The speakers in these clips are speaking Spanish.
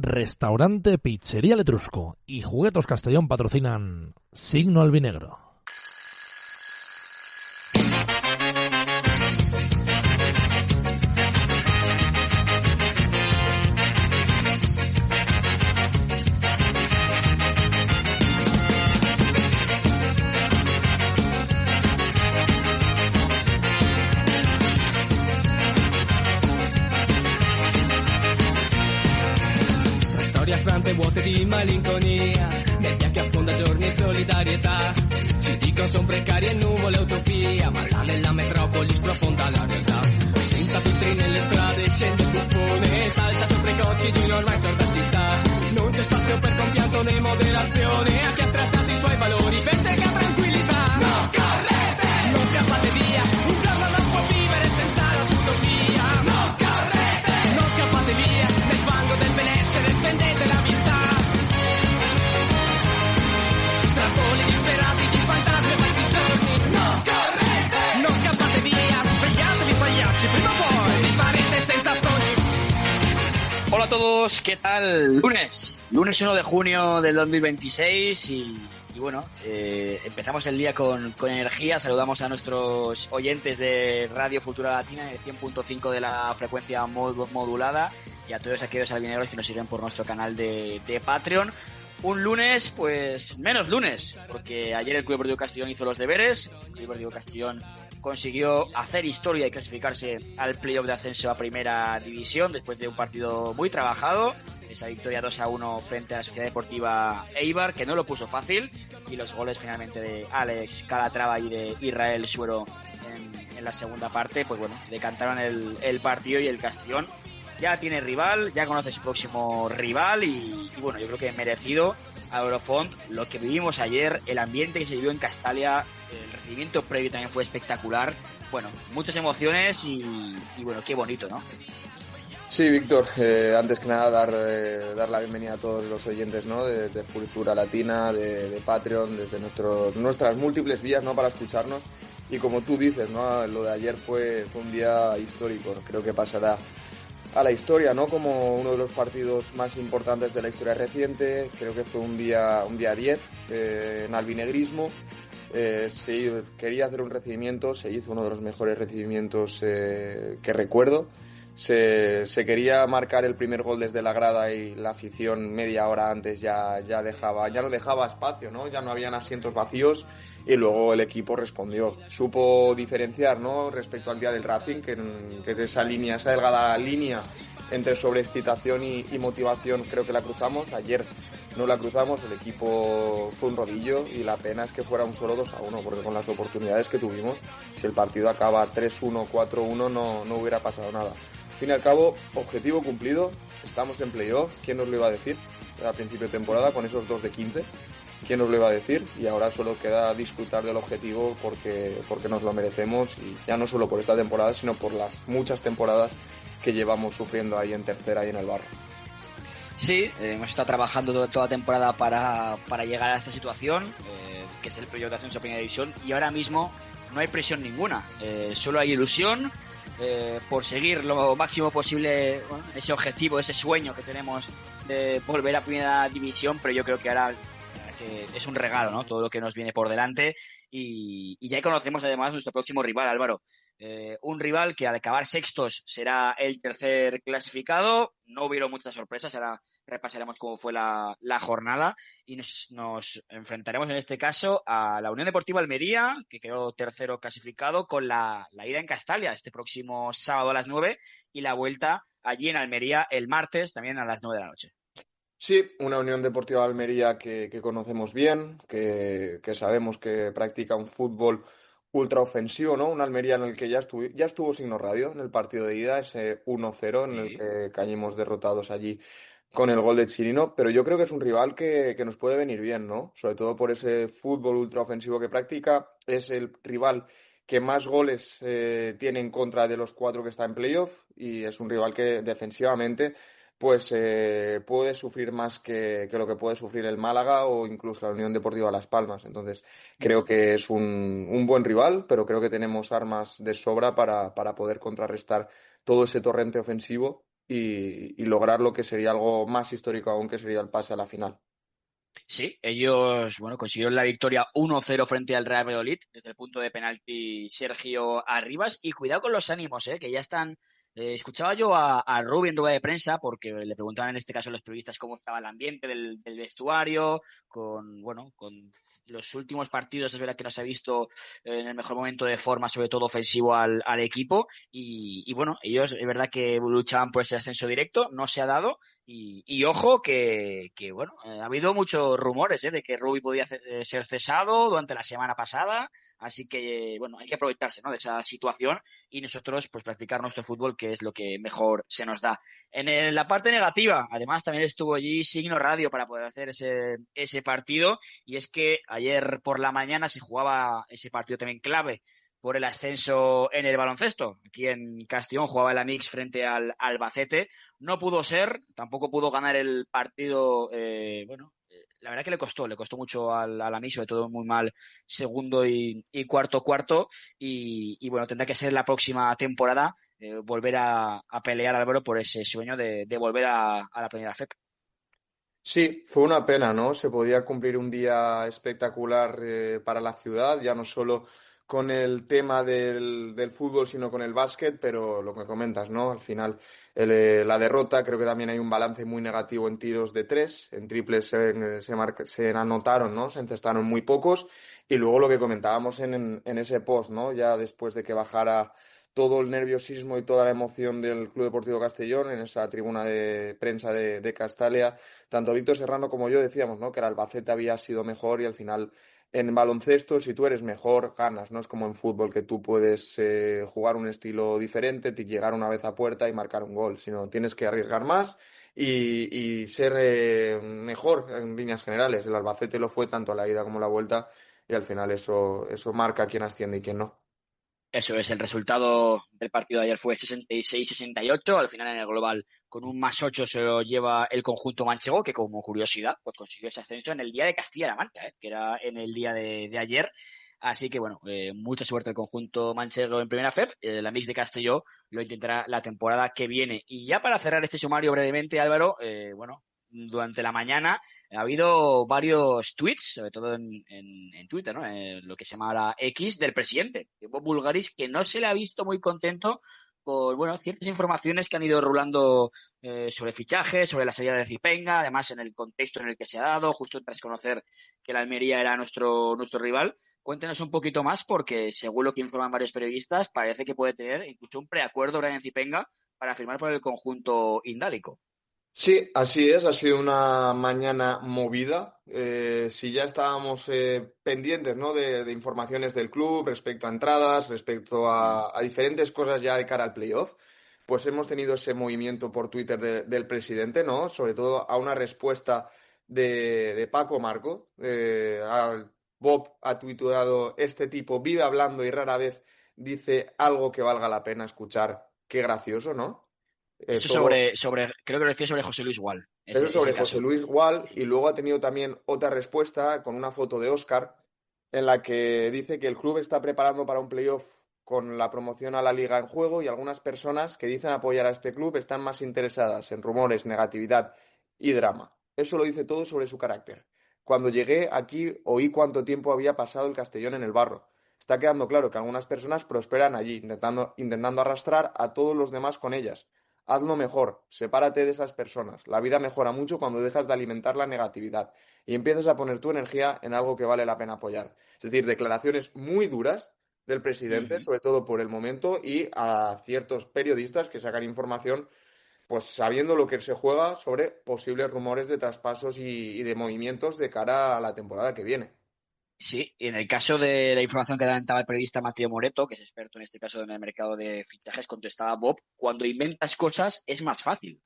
Restaurante Pizzería Letrusco y Juguetos Castellón patrocinan Signo Albinegro. Vuote di malinconia, nebbia che affonda giorni e solidarietà. Ci dicono son precarie nuvole utopia, ma là nella metropoli sprofonda la realtà. Senza filtri nelle strade scende il buffone, salta sopra i cocci di un'ormai sorda città. Non c'è spazio per compianto né moderazione, a chi ha trattato i suoi valori per cieca tranquillità. No, correte! Non scappate via, un giorno non può vivere senza la sua utopia. No, correte! Non scappate via, nel fango del benessere spendete la vita. Trappoli disperati di fantasmi e falsi giorni. No, correte! Non scappate via, svegliatevi pagliacci, prima o poi vi farete senza sogni. Hola a todos, ¿qué tal? Lunes 1 de junio del 2026 y bueno, empezamos el día con energía. Saludamos a nuestros oyentes de Radio Futura Latina en el 100.5 de la frecuencia modulada y a todos aquellos albinegros que nos siguen por nuestro canal de Patreon. Un lunes, pues menos lunes, porque ayer el Club Deportivo Castellón hizo los deberes. El Club Deportivo Castellón consiguió hacer historia y clasificarse al playoff de ascenso a Primera División después de un partido muy trabajado. Esa victoria 2-1 frente a la Sociedad Deportiva Eibar, que no lo puso fácil, y los goles finalmente de Alex Calatrava y de Israel Suero en la segunda parte, pues bueno, decantaron el partido y el Castellón ya tiene rival, ya conoce su próximo rival y bueno, yo creo que merecido a Eurofond lo que vivimos ayer, el ambiente que se vivió en Castalia, el recibimiento previo también fue espectacular. Bueno, muchas emociones y bueno, qué bonito, ¿no? Sí, Víctor, antes que nada dar la bienvenida a todos los oyentes, ¿no? de Futura Latina, de Patreon, desde nuestras múltiples vías, ¿no? Para escucharnos. Y como tú dices, ¿no? Lo de ayer fue un día histórico, creo que pasará a la historia, ¿no? Como uno de los partidos más importantes de la historia reciente. Creo que fue un día 10 en albinegrismo. Se quería hacer un recibimiento, se hizo uno de los mejores recibimientos que recuerdo. Se quería marcar el primer gol desde la grada y la afición media hora antes ya no dejaba espacio, ¿no? Ya no habían asientos vacíos y luego el equipo respondió. Supo diferenciar, ¿no? Respecto al día del Racing, que esa delgada línea entre sobreexcitación y motivación creo que la cruzamos. Ayer no la cruzamos, el equipo fue un rodillo y la pena es que fuera un solo 2-1, porque con las oportunidades que tuvimos, si el partido acaba 3-1, 4-1 no hubiera pasado nada. Al fin y al cabo, objetivo cumplido, estamos en playoff. ¿Quién nos lo iba a decir al principio de temporada con esos 2 de 15? ¿Quién nos lo iba a decir? Y ahora solo queda disfrutar del objetivo porque nos lo merecemos, y ya no solo por esta temporada, sino por las muchas temporadas que llevamos sufriendo ahí en tercera y en el barro. Sí, hemos estado trabajando toda la temporada para llegar a esta situación, que es el playoff de ascenso a Primera División, y ahora mismo no hay presión ninguna, solo hay ilusión por seguir lo máximo posible, bueno, ese objetivo, ese sueño que tenemos de volver a Primera División, pero yo creo que ahora que es un regalo, ¿no? Todo lo que nos viene por delante y ya conocemos además nuestro próximo rival, Álvaro. Un rival que al acabar sextos será el tercer clasificado. No hubieron muchas sorpresas, ahora repasaremos cómo fue la jornada y nos enfrentaremos en este caso a la Unión Deportiva Almería, que quedó tercero clasificado, con la ida en Castalia este próximo sábado a las 9 y la vuelta allí en Almería el martes también a las 9 de la noche. Sí, una Unión Deportiva Almería que conocemos bien, que sabemos que practica un fútbol ultraofensivo, ¿no? Un Almería en el que ya estuvo Signo Radio en el partido de ida, ese 1-0 en el que caímos derrotados allí con el gol de Chirino, pero yo creo que es un rival que nos puede venir bien, ¿no? Sobre todo por ese fútbol ultraofensivo que practica. Es el rival que más goles tiene en contra de los 4 que está en playoff, y es un rival que defensivamente pues puede sufrir más que lo que puede sufrir el Málaga o incluso la Unión Deportiva Las Palmas. Entonces creo que es un buen rival, pero creo que tenemos armas de sobra para poder contrarrestar todo ese torrente ofensivo y lograr lo que sería algo más histórico aún, que sería el pase a la final. Sí, ellos, bueno, consiguieron la victoria 1-0 frente al Real Valladolid desde el punto de penalti Sergio Arribas. Y cuidado con los ánimos, que ya están. Escuchaba yo a Rubio en rueda de prensa porque le preguntaban en este caso a los periodistas cómo estaba el ambiente del vestuario, con los últimos partidos es verdad que no se ha visto en el mejor momento de forma, sobre todo ofensivo al equipo. Y bueno, ellos es verdad que luchaban por ese ascenso directo, no se ha dado. Y ojo que bueno, ha habido muchos rumores de que Rubi podía ser cesado durante la semana pasada, así que bueno, hay que aprovecharse, ¿no?, de esa situación y nosotros pues practicar nuestro fútbol, que es lo que mejor se nos da. La parte negativa, además también estuvo allí Signo Radio para poder hacer ese partido, y es que ayer por la mañana se jugaba ese partido también clave por el ascenso en el baloncesto. Aquí en Castellón jugaba el Amix frente al Albacete. No pudo ser, tampoco pudo ganar el partido. La verdad que le costó mucho al Amix, sobre todo muy mal segundo y cuarto. Y bueno, tendrá que ser la próxima temporada volver a pelear, Álvaro, por ese sueño de volver a la primera FEP. Sí, fue una pena, ¿no? Se podía cumplir un día espectacular para la ciudad, ya no solo con el tema del fútbol, sino con el básquet, pero lo que comentas, ¿no? Al final, la derrota, creo que también hay un balance muy negativo en tiros de tres, en triples se anotaron, ¿no? Se encestaron muy pocos, y luego lo que comentábamos en ese post, ¿no? Ya después de que bajara todo el nerviosismo y toda la emoción del Club Deportivo Castellón en esa tribuna de prensa de Castalia, tanto Víctor Serrano como yo decíamos, ¿no?, que el Albacete había sido mejor, y al final en baloncesto, si tú eres mejor, ganas, no es como en fútbol que tú puedes jugar un estilo diferente, llegar una vez a puerta y marcar un gol, sino tienes que arriesgar más y ser mejor en líneas generales. El Albacete lo fue tanto a la ida como a la vuelta, y al final eso marca quién asciende y quién no. Eso es, el resultado del partido de ayer fue 66-68, al final en el global con un +8 se lo lleva el conjunto manchego, que como curiosidad pues consiguió ese ascenso en el día de Castilla-La Mancha, que era en el día de ayer. Así que bueno, mucha suerte el conjunto manchego en primera FEP. La Mix de Castelló lo intentará la temporada que viene. Y ya para cerrar este sumario brevemente, Álvaro, durante la mañana ha habido varios tweets, sobre todo en Twitter, ¿no? Lo que se llama ahora X, del presidente, de Bob Bulgaris, que no se le ha visto muy contento con, bueno, ciertas informaciones que han ido rulando sobre fichajes, sobre la salida de Zipenga, además en el contexto en el que se ha dado, justo tras conocer que la Almería era nuestro rival. Cuéntenos un poquito más, porque según lo que informan varios periodistas, parece que puede tener incluso un preacuerdo Brian Zipenga para firmar por el conjunto indálico. Sí, así es, ha sido una mañana movida. Si ya estábamos pendientes, ¿no?, de informaciones del club respecto a entradas, respecto a diferentes cosas ya de cara al playoff, pues hemos tenido ese movimiento por Twitter del presidente, ¿no? Sobre todo a una respuesta de Paco Marco. Bob ha tuiteado: este tipo vive hablando y rara vez dice algo que valga la pena escuchar. Qué gracioso, ¿no? Eso Todo. creo que lo decía sobre José Luis Gual, Eso ese sobre José caso. Luis Gual, y luego ha tenido también otra respuesta con una foto de Óscar en la que dice que el club está preparando para un playoff con la promoción a la liga en juego, y algunas personas que dicen apoyar a este club están más interesadas en rumores, negatividad y drama. Eso lo dice todo sobre su carácter. Cuando llegué aquí oí cuánto tiempo había pasado el Castellón en el barro. Está quedando claro que algunas personas prosperan allí, intentando arrastrar a todos los demás con ellas. Hazlo mejor, sepárate de esas personas. La vida mejora mucho cuando dejas de alimentar la negatividad y empiezas a poner tu energía en algo que vale la pena apoyar. Es decir, declaraciones muy duras del presidente, Ujú. sobre todo por el momento, y a ciertos periodistas que sacan información, pues sabiendo lo que se juega sobre posibles rumores de traspasos y de movimientos de cara a la temporada que viene. Sí, y en el caso de la información que adelantaba el periodista Mateo Moreto, que es experto en este caso en el mercado de fichajes, contestaba Bob: cuando inventas cosas es más fácil.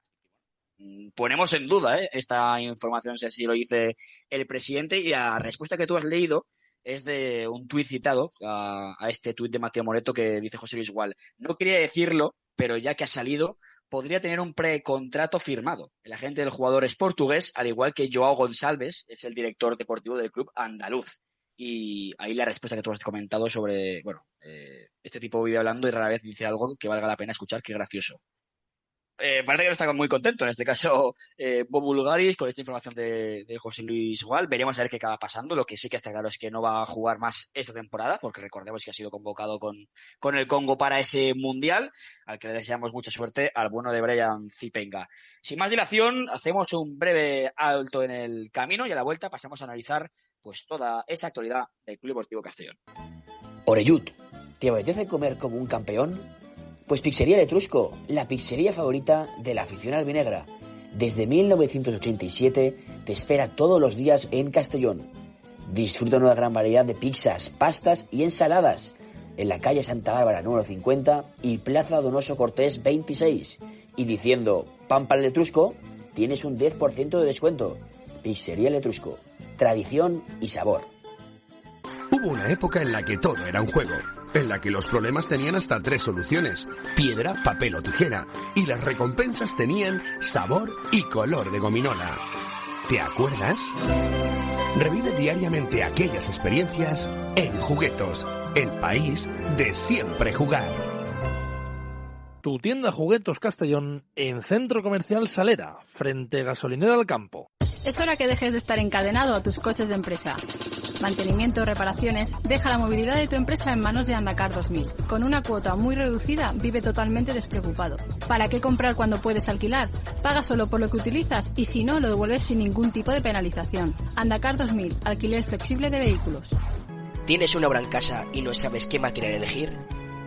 Ponemos en duda esta información, si así lo dice el presidente, y la respuesta que tú has leído es de un tuit citado a este tuit de Mateo Moreto que dice José Luis Gual: no quería decirlo, pero ya que ha salido, podría tener un precontrato firmado. El agente del jugador es portugués, al igual que Joao Gonçalves, es el director deportivo del club andaluz. Y ahí la respuesta que tú has comentado sobre, bueno, este tipo vive hablando y rara vez dice algo que valga la pena escuchar, qué gracioso. Parece que no está muy contento, en este caso Bob Bulgaris, con esta información de José Luis Gual. Veremos a ver qué acaba pasando. Lo que sí que está claro es que no va a jugar más esta temporada, porque recordemos que ha sido convocado con el Congo para ese Mundial, al que le deseamos mucha suerte al bueno de Brian Zipenga. Sin más dilación, hacemos un breve alto en el camino y a la vuelta pasamos a analizar pues toda esa actualidad del Club Deportivo Castellón. Oreyud, ¿te apetece comer como un campeón? Pues Pizzería El Etrusco, la pizzería favorita de la afición albinegra. Desde 1987 te espera todos los días en Castellón. Disfruta una gran variedad de pizzas, pastas y ensaladas en la calle Santa Bárbara número 50 y Plaza Donoso Cortés 26. Y diciendo pan para el Etrusco, tienes un 10% de descuento. Pizzería El Etrusco, tradición y sabor. Hubo una época en la que todo era un juego, en la que los problemas tenían hasta 3 soluciones: piedra, papel o tijera, y las recompensas tenían sabor y color de gominola. ¿Te acuerdas? Revive diariamente aquellas experiencias en Juguetos, el país de siempre jugar. Tu tienda Juguetos Castellón en Centro Comercial Salera, frente Gasolinera al Campo. Es hora que dejes de estar encadenado a tus coches de empresa. Mantenimiento, reparaciones, deja la movilidad de tu empresa en manos de Andacar 2000. Con una cuota muy reducida, vive totalmente despreocupado. ¿Para qué comprar cuando puedes alquilar? Paga solo por lo que utilizas y si no, lo devuelves sin ningún tipo de penalización. Andacar 2000, alquiler flexible de vehículos. ¿Tienes una obra en casa y no sabes qué material elegir?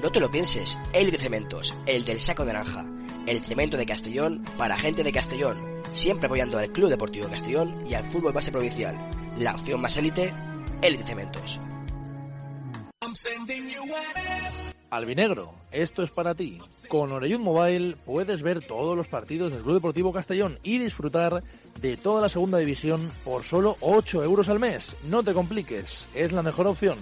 No te lo pienses, Élite Cementos, el del saco naranja. El cemento de Castellón para gente de Castellón. Siempre apoyando al Club Deportivo Castellón y al fútbol base provincial. La opción más élite, Élite Cementos. Albinegro, esto es para ti. Con Oreyud Mobile puedes ver todos los partidos del Club Deportivo Castellón y disfrutar de toda la segunda división por solo 8 euros al mes. No te compliques, es la mejor opción.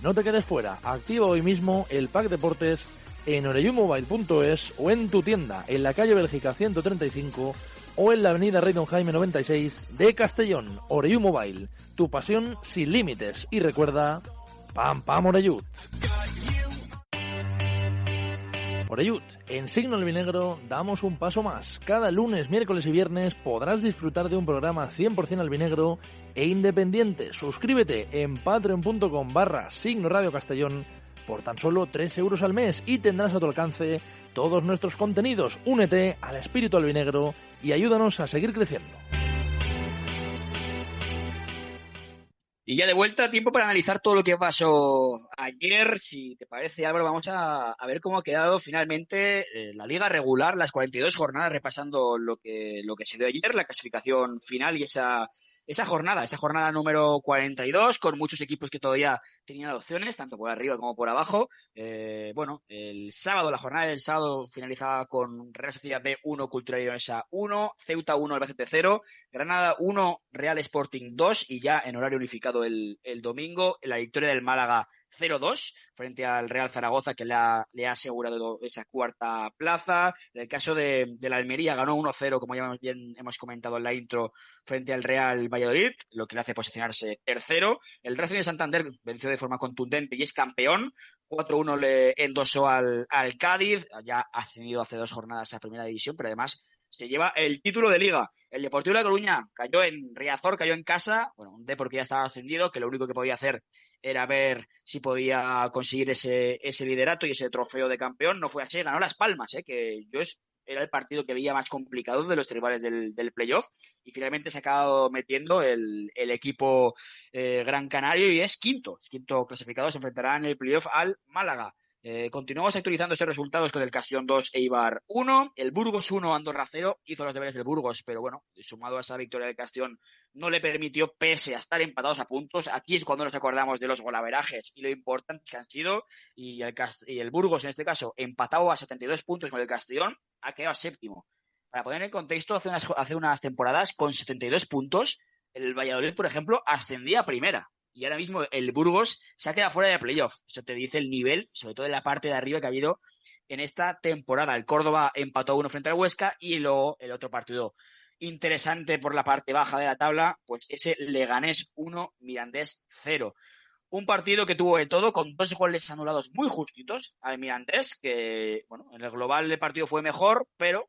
No te quedes fuera, activa hoy mismo el pack deportes en oreyudmobile.es o en tu tienda en la calle Bélgica 135 o en la avenida Rey Don Jaime 96 de Castellón. Oreyud Mobile, tu pasión sin límites. Y recuerda, ¡pam, pam, Oreyud! Oreyud, en Signo Albinegro damos un paso más. Cada lunes, miércoles y viernes podrás disfrutar de un programa 100% albinegro e independiente. Suscríbete en patreon.com/Signo Radio Castellón por tan solo 3 euros al mes y tendrás a tu alcance todos nuestros contenidos. Únete al espíritu albinegro y ayúdanos a seguir creciendo. Y ya de vuelta, tiempo para analizar todo lo que pasó ayer. Si te parece, Álvaro, vamos a ver cómo ha quedado finalmente la liga regular, las 42 jornadas, repasando lo que se dio ayer, la clasificación final y esa jornada número 42, con muchos equipos que todavía tenían opciones, tanto por arriba como por abajo. La jornada del sábado finalizaba con Real Sociedad B 1, Cultural Leonesa 1, Ceuta 1, Albacete 0, Granada 1, Real Sporting 2 y ya en horario unificado el domingo, la victoria del Málaga 0-2 frente al Real Zaragoza, que le ha asegurado esa cuarta plaza. En el caso de la Almería, ganó 1-0, como ya bien hemos comentado en la intro, frente al Real Valladolid, lo que le hace posicionarse tercero. El Racing de Santander venció de forma contundente y es campeón. 4-1 le endosó al Cádiz, ya ha ascendido hace 2 jornadas a Primera División, pero además se lleva el título de Liga. El Deportivo de La Coruña cayó en Riazor, cayó en casa, un Depor que ya estaba ascendido, que lo único que podía hacer era ver si podía conseguir ese liderato y ese trofeo de campeón. No fue así, ganó Las Palmas, que era el partido que veía más complicado de los rivales del playoff, y finalmente se ha acabado metiendo el equipo Gran Canario y es quinto clasificado. Se enfrentará en el playoff al Málaga. Continuamos actualizando esos resultados con el Castellón 2, Eibar 1, el Burgos 1, Andorra 0, hizo los deberes del Burgos, pero bueno, sumado a esa victoria del Castellón no le permitió, pese a estar empatados a puntos. Aquí es cuando nos acordamos de los golaverajes y lo importantes que han sido, y el Burgos en este caso empatado a 72 puntos con el Castellón, ha quedado séptimo. Para poner en contexto, hace unas temporadas con 72 puntos, el Valladolid, por ejemplo, ascendía a primera. Y ahora mismo el Burgos se ha quedado fuera de playoff. Eso te dice el nivel, sobre todo en la parte de arriba, que ha habido en esta temporada. El Córdoba empató 1 frente al Huesca y luego el otro partido interesante por la parte baja de la tabla, pues ese Leganés 1, Mirandés 0. Un partido que tuvo de todo, con 2 goles anulados muy justitos al Mirandés, que en el global el partido fue mejor, pero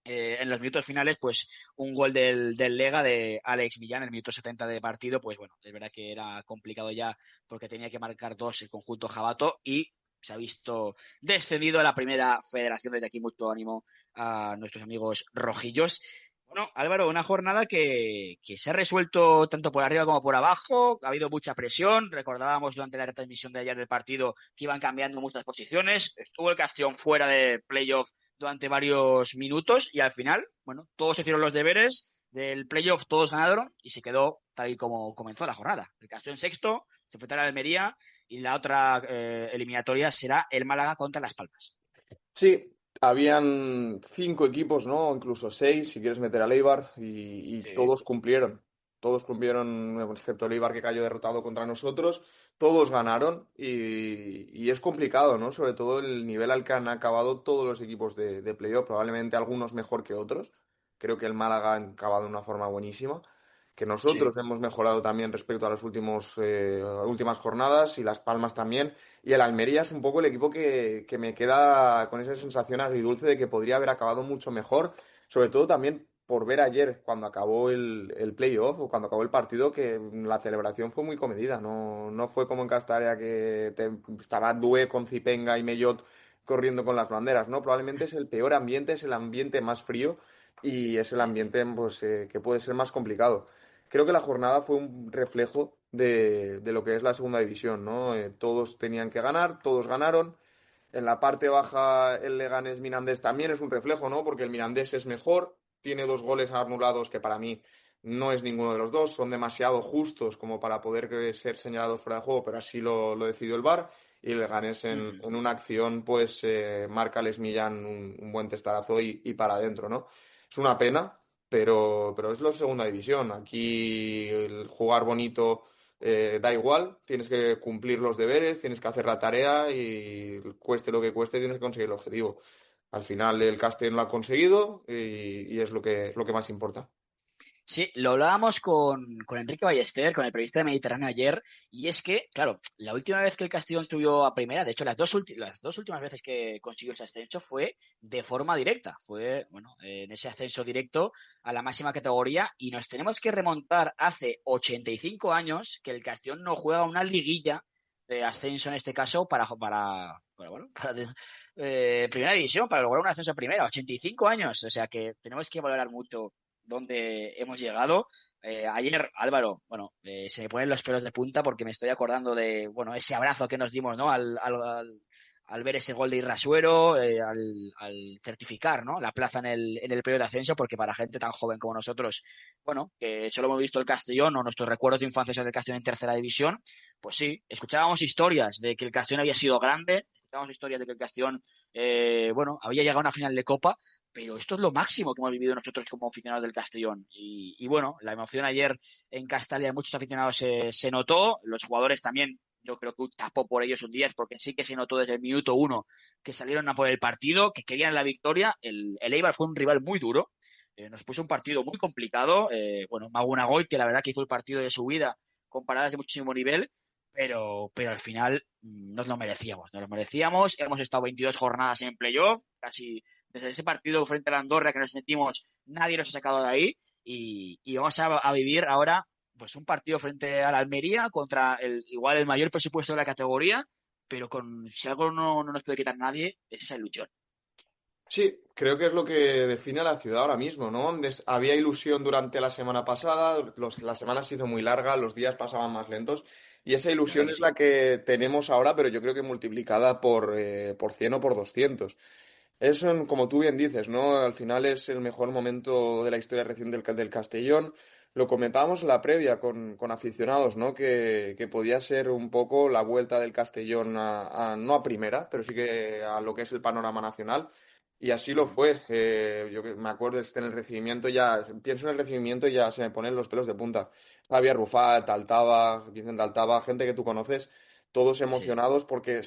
en los minutos finales, pues un gol del Lega de Alex Millán en el minuto 70 de partido, pues bueno, es verdad que era complicado ya porque tenía que marcar 2 el conjunto jabato y se ha visto descendido a la primera federación. Desde aquí mucho ánimo a nuestros amigos rojillos. Bueno, Álvaro, una jornada que se ha resuelto tanto por arriba como por abajo, ha habido mucha presión, recordábamos durante la retransmisión de ayer del partido que iban cambiando muchas posiciones, estuvo el Castellón fuera de playoff durante varios minutos y al final, bueno, todos hicieron los deberes del playoff, todos ganaron y se quedó tal y como comenzó la jornada. El Castellón sexto, se enfrentará a la Almería y la otra eliminatoria será el Málaga contra Las Palmas. Sí, habían 5 equipos, ¿no? Incluso 6, si quieres meter a Eibar, y Sí. todos cumplieron. Todos cumplieron, excepto el Eibar que cayó derrotado contra nosotros. Todos ganaron y es complicado, ¿no? Sobre todo el nivel al que han acabado todos los equipos de playoff, probablemente algunos mejor que otros. Creo que el Málaga ha acabado de una forma buenísima. Que Sí. nosotros hemos mejorado también respecto a las últimas jornadas y Las Palmas también. Y el Almería es un poco el equipo que me queda con esa sensación agridulce de que podría haber acabado mucho mejor, sobre todo también por ver ayer cuando acabó el playoff o cuando acabó el partido que la celebración fue muy comedida, no fue como en Castalia que estaba Due con Zipenga y Mellot corriendo con las banderas, ¿no? Probablemente es el peor ambiente, es el ambiente más frío y es el ambiente pues, que puede ser más complicado. Creo que la jornada fue un reflejo de lo que es la segunda división, ¿no? Todos tenían que ganar, todos ganaron. En la parte baja, el Leganés Mirandés también es un reflejo, ¿no? Porque el Mirandés es mejor, tiene 2 goles anulados que para mí no es ninguno de los dos, son demasiado justos como para poder ser señalados fuera de juego, pero así lo decidió el VAR. Y el Leganés en una acción, pues marca al Millán un buen testarazo y para adentro, ¿no? Es una pena, pero es la segunda división. Aquí el jugar bonito da igual, tienes que cumplir los deberes, tienes que hacer la tarea y cueste lo que cueste, tienes que conseguir el objetivo. Al final el Castellón lo ha conseguido y es lo que más importa. Sí, lo hablábamos con Enrique Ballester, con el periodista de Mediterráneo ayer, y es que, claro, la última vez que el Castellón subió a primera, de hecho las dos últimas veces que consiguió ese ascenso fue de forma directa, fue, bueno, en ese ascenso directo a la máxima categoría, y nos tenemos que remontar hace 85 años que el Castellón no juega una liguilla de ascenso en este caso para primera división, para lograr un ascenso a primera, 85 años, o sea que tenemos que valorar mucho donde hemos llegado. Ayer, Álvaro, bueno, se me ponen los pelos de punta porque me estoy acordando de, bueno, ese abrazo que nos dimos, ¿no? Al ver ese gol de Irrasuero, al certificar, ¿no? La plaza en el periodo de ascenso, porque para gente tan joven como nosotros, bueno, que solo hemos visto el Castellón o nuestros recuerdos de infancia son del Castellón en tercera división, pues sí, escuchábamos historias de que el Castellón había sido grande, escuchábamos historias de que el Castellón, bueno, había llegado a una final de Copa, pero esto es lo máximo que hemos vivido nosotros como aficionados del Castellón. Y bueno, la emoción ayer en Castalia de muchos aficionados se notó, los jugadores también, yo creo que tapó por ellos un día, porque sí que se notó desde el minuto 1 que salieron a por el partido, que querían la victoria. El Eibar fue un rival muy duro, nos puso un partido muy complicado. Bueno, Magunagoy, que la verdad que hizo el partido de su vida con paradas de muchísimo nivel, pero al final nos lo merecíamos, hemos estado 22 jornadas en playoff, casi desde ese partido frente a la Andorra que nos metimos, nadie nos ha sacado de ahí y vamos a vivir ahora pues un partido frente a la Almería contra igual el mayor presupuesto de la categoría, pero si algo no nos puede quitar nadie, es esa ilusión. Sí, creo que es lo que define a la ciudad ahora mismo, ¿no? Había ilusión durante la semana pasada, la semana se hizo muy larga, los días pasaban más lentos y esa La verdad ilusión que es sí. la que tenemos ahora, pero yo creo que multiplicada por 100 o por 200. Eso, como tú bien dices, ¿no? Al final es el mejor momento de la historia reciente del Castellón. Lo comentábamos en la previa con aficionados, ¿no? Que podía ser un poco la vuelta del Castellón no a primera, pero sí que a lo que es el panorama nacional. Y así lo fue. Yo me acuerdo en el recibimiento ya, pienso en el recibimiento y ya se me ponen los pelos de punta. Javier Rufat, Altaba, Vicente Altaba, gente que tú conoces, todos Sí. emocionados porque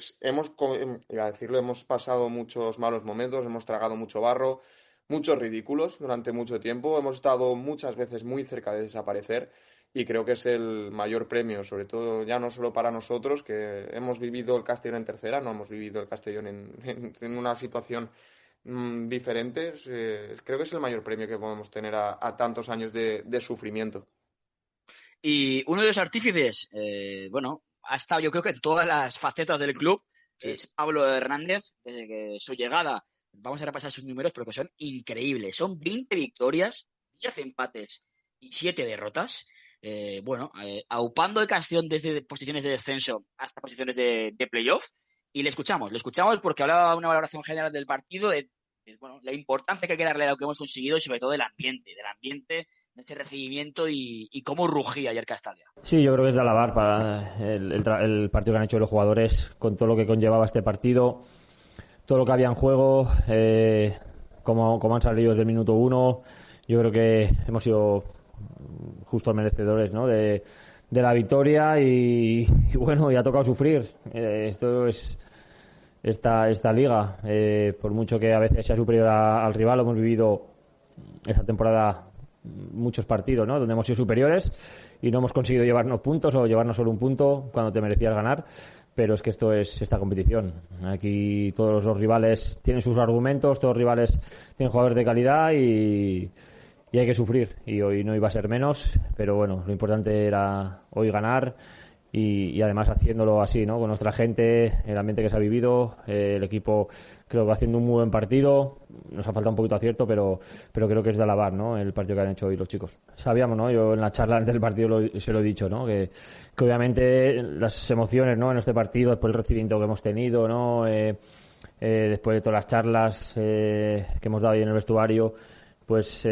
iba a decirlo, hemos pasado muchos malos momentos, hemos tragado mucho barro, muchos ridículos durante mucho tiempo, hemos estado muchas veces muy cerca de desaparecer y creo que es el mayor premio, sobre todo ya no solo para nosotros, que hemos vivido el Castellón en tercera, no hemos vivido el Castellón en una situación diferentes, creo que es el mayor premio que podemos tener a tantos años de sufrimiento. Y uno de los artífices, ha estado yo creo que en todas las facetas del club, Sí. es Pablo Hernández, desde que su llegada, vamos a repasar sus números, pero que son increíbles. Son 20 victorias, 10 empates y 7 derrotas. Aupando el Castellón desde posiciones de descenso hasta posiciones de playoff. Y le escuchamos porque hablaba de una valoración general del partido, de la importancia que hay que darle a lo que hemos conseguido y sobre todo del ambiente, de ese recibimiento y cómo rugía ayer Castalia. Sí, yo creo que es de alabar para el partido que han hecho los jugadores, con todo lo que conllevaba este partido, todo lo que había en juego, como han salido desde el minuto 1. Yo creo que hemos sido justos merecedores, ¿no?, de la victoria y ha tocado sufrir. Esto es esta liga, por mucho que a veces sea superior al rival. Hemos vivido esta temporada muchos partidos, ¿no?, donde hemos sido superiores y no hemos conseguido llevarnos puntos o llevarnos solo un punto cuando te merecías ganar. Pero es que esto es esta competición. Aquí todos los rivales tienen sus argumentos, todos los rivales tienen jugadores de calidad y hay que sufrir. Y hoy no iba a ser menos, pero bueno, lo importante era hoy ganar y además haciéndolo así, ¿no?, con nuestra gente, el ambiente que se ha vivido. El equipo creo que va haciendo un muy buen partido. Nos ha faltado un poquito de acierto, pero creo que es de alabar, ¿no?, el partido que han hecho hoy los chicos. Sabíamos, ¿no?, yo en la charla antes del partido se lo he dicho, ¿no?, que obviamente las emociones, ¿no?, en este partido, después del recibimiento que hemos tenido, ¿no?, después de todas las charlas que hemos dado ahí en el vestuario, pues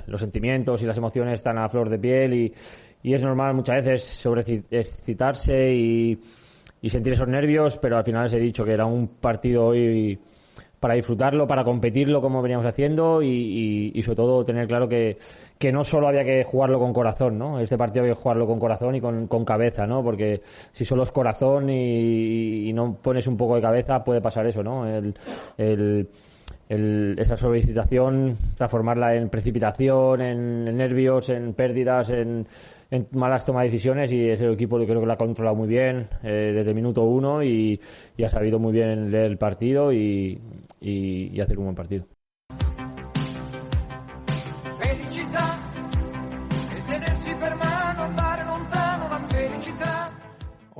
los sentimientos y las emociones están a flor de piel y es normal muchas veces sobreexcitarse y sentir esos nervios, pero al final les he dicho que era un partido hoy para disfrutarlo, para competirlo como veníamos haciendo y sobre todo tener claro que no solo había que jugarlo con corazón, ¿no? Este partido había que jugarlo con corazón y con cabeza, ¿no? Porque si solo es corazón y no pones un poco de cabeza puede pasar eso, ¿no? Esa sobreexcitación, transformarla en precipitación, en nervios, en pérdidas, en malas tomas de decisiones, y es el equipo que creo que lo ha controlado muy bien desde el minuto 1 y ha sabido muy bien leer el partido y hacer un buen partido.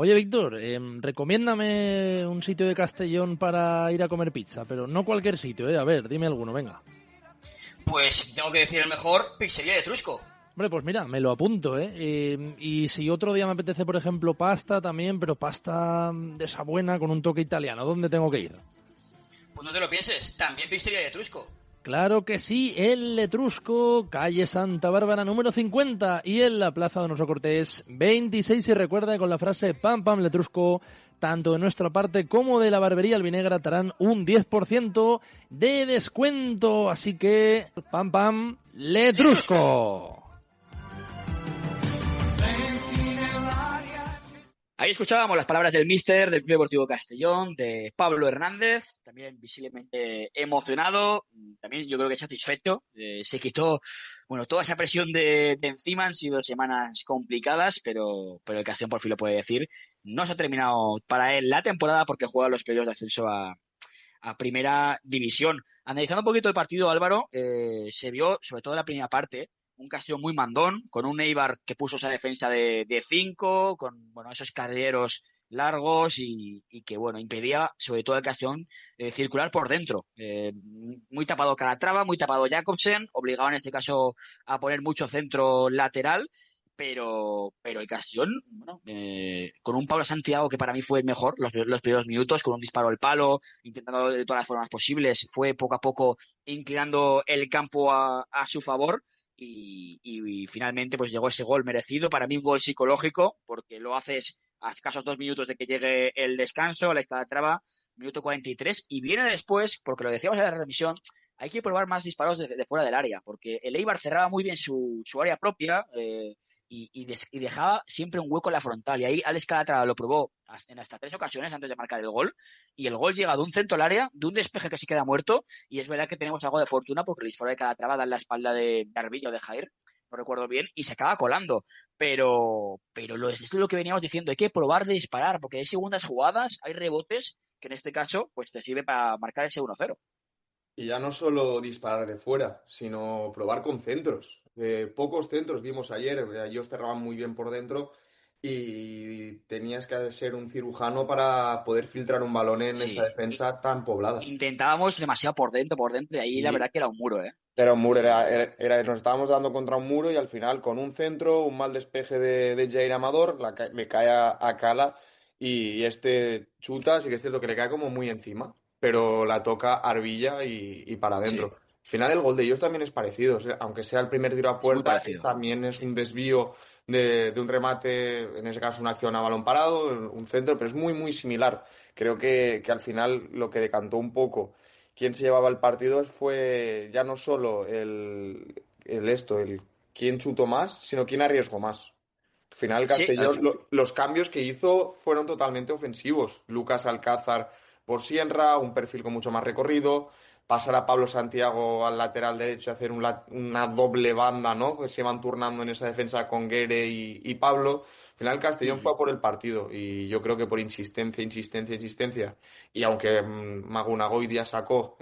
Oye, Víctor, recomiéndame un sitio de Castellón para ir a comer pizza, pero no cualquier sitio, A ver, dime alguno, venga. Pues tengo que decir el mejor, Pizzería de Trusco. Hombre, pues mira, me lo apunto, y si otro día me apetece, por ejemplo, pasta también, pero pasta de esa buena con un toque italiano, ¿dónde tengo que ir? Pues no te lo pienses, también Pizzería de Trusco. Claro que sí, El Letrusco, calle Santa Bárbara número 50 y en la Plaza Donoso Cortés 26, y recuerda con la frase Pam Pam Letrusco, tanto de nuestra parte como de la barbería Albinegra te harán un 10% de descuento, así que Pam Pam Letrusco. Ahí escuchábamos las palabras del míster del Club Deportivo Castellón, de Pablo Hernández, también visiblemente emocionado, también yo creo que satisfecho. Se quitó toda esa presión de encima. Han sido semanas complicadas, pero el Castellón por fin lo puede decir. No se ha terminado para él la temporada porque juega los playoffs de ascenso a Primera División. Analizando un poquito el partido, Álvaro, se vio, sobre todo en la primera parte, un Castellón muy mandón, con un Eibar que puso esa defensa de 5, con esos carrileros largos y que impedía sobre todo al Castellón circular por dentro. Muy tapado Calatrava, muy tapado Jakobsen, obligado en este caso a poner mucho centro lateral, pero el Castellón, con un Pablo Santiago que para mí fue el mejor los primeros minutos, con un disparo al palo, intentando de todas las formas posibles, fue poco a poco inclinando el campo a su favor. Y finalmente pues llegó ese gol merecido, para mí un gol psicológico, porque lo haces a escasos 2 minutos de que llegue el descanso, a la Calatrava, minuto 43, y viene después, porque lo decíamos en la transmisión, hay que probar más disparos de fuera del área, porque el Eibar cerraba muy bien su área propia y dejaba siempre un hueco en la frontal, y ahí Alex Calatrava lo probó en hasta 3 ocasiones antes de marcar el gol, y el gol llega de un centro al área, de un despeje que se queda muerto, y es verdad que tenemos algo de fortuna porque el disparo de Calatrava da en la espalda de Arbillo o de Jair, no recuerdo bien, y se acaba colando, pero es lo que veníamos diciendo, hay que probar de disparar, porque hay segundas jugadas, hay rebotes, que en este caso pues te sirve para marcar ese 1-0. Y ya no solo disparar de fuera, sino probar con centros. Pocos centros vimos ayer, ellos cerraban muy bien por dentro y tenías que ser un cirujano para poder filtrar un balón en esa Sí, defensa tan poblada. intentábamos demasiado por dentro, y ahí la Sí, verdad que era un muro, ¿eh? era un muro, nos estábamos dando contra un muro y al final con un centro, un mal despeje de Jair Amador, le cae a Cala y este chuta, sí que es cierto que le cae como muy encima, pero la toca Arbilla y para Sí, adentro. Al final el gol de ellos también es parecido, o sea, aunque sea el primer tiro a es muy puerta, parecido. también es un desvío de un remate, en ese caso una acción a balón parado, un centro, pero es muy, muy similar. Creo que al final lo que decantó un poco quién se llevaba el partido fue ya no solo el quién chutó más, sino quién arriesgó más. Al final, Sí, Castellón, los cambios que hizo fueron totalmente ofensivos. Lucas Alcázar por Sienra, un perfil con mucho más recorrido. Pasar a Pablo Santiago al lateral derecho y hacer una doble banda, ¿no? Que se iban turnando en esa defensa con Guere y Pablo. Al final, Castellón fue a por el partido y yo creo que por insistencia. Y aunque Magunagoidia sacó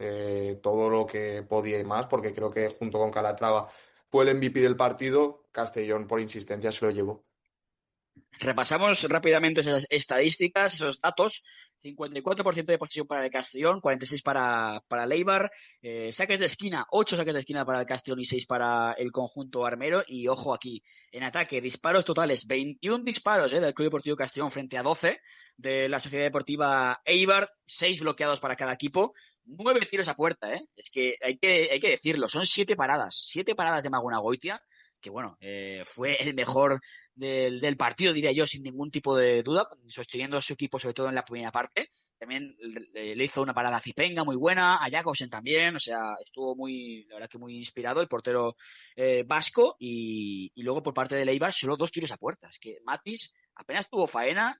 todo lo que podía y más, porque creo que junto con Calatrava fue el MVP del partido, Castellón por insistencia se lo llevó. repasamos rápidamente esas estadísticas, esos datos. 54% de posesión para el Castellón, 46% para el Eibar. Saques de esquina, 8 saques de esquina para el Castellón y 6 para el conjunto armero. Y ojo aquí, en ataque, disparos totales, 21 disparos del Club Deportivo Castellón frente a 12 de la Sociedad Deportiva Eibar, 6 bloqueados para cada equipo. 9 tiros a puerta, ¿eh? Es que hay que decirlo, son 7 paradas de Magunagoitia, que bueno, fue el mejor del partido, diría yo, sin ningún tipo de duda, sosteniendo a su equipo, sobre todo en la primera parte. También le hizo una parada a Zipenga muy buena, a Jakobsen también, o sea, estuvo muy, la verdad que muy inspirado el portero vasco, y luego por parte de Eibar solo 2 tiros a puerta. Es que Matis apenas tuvo faena.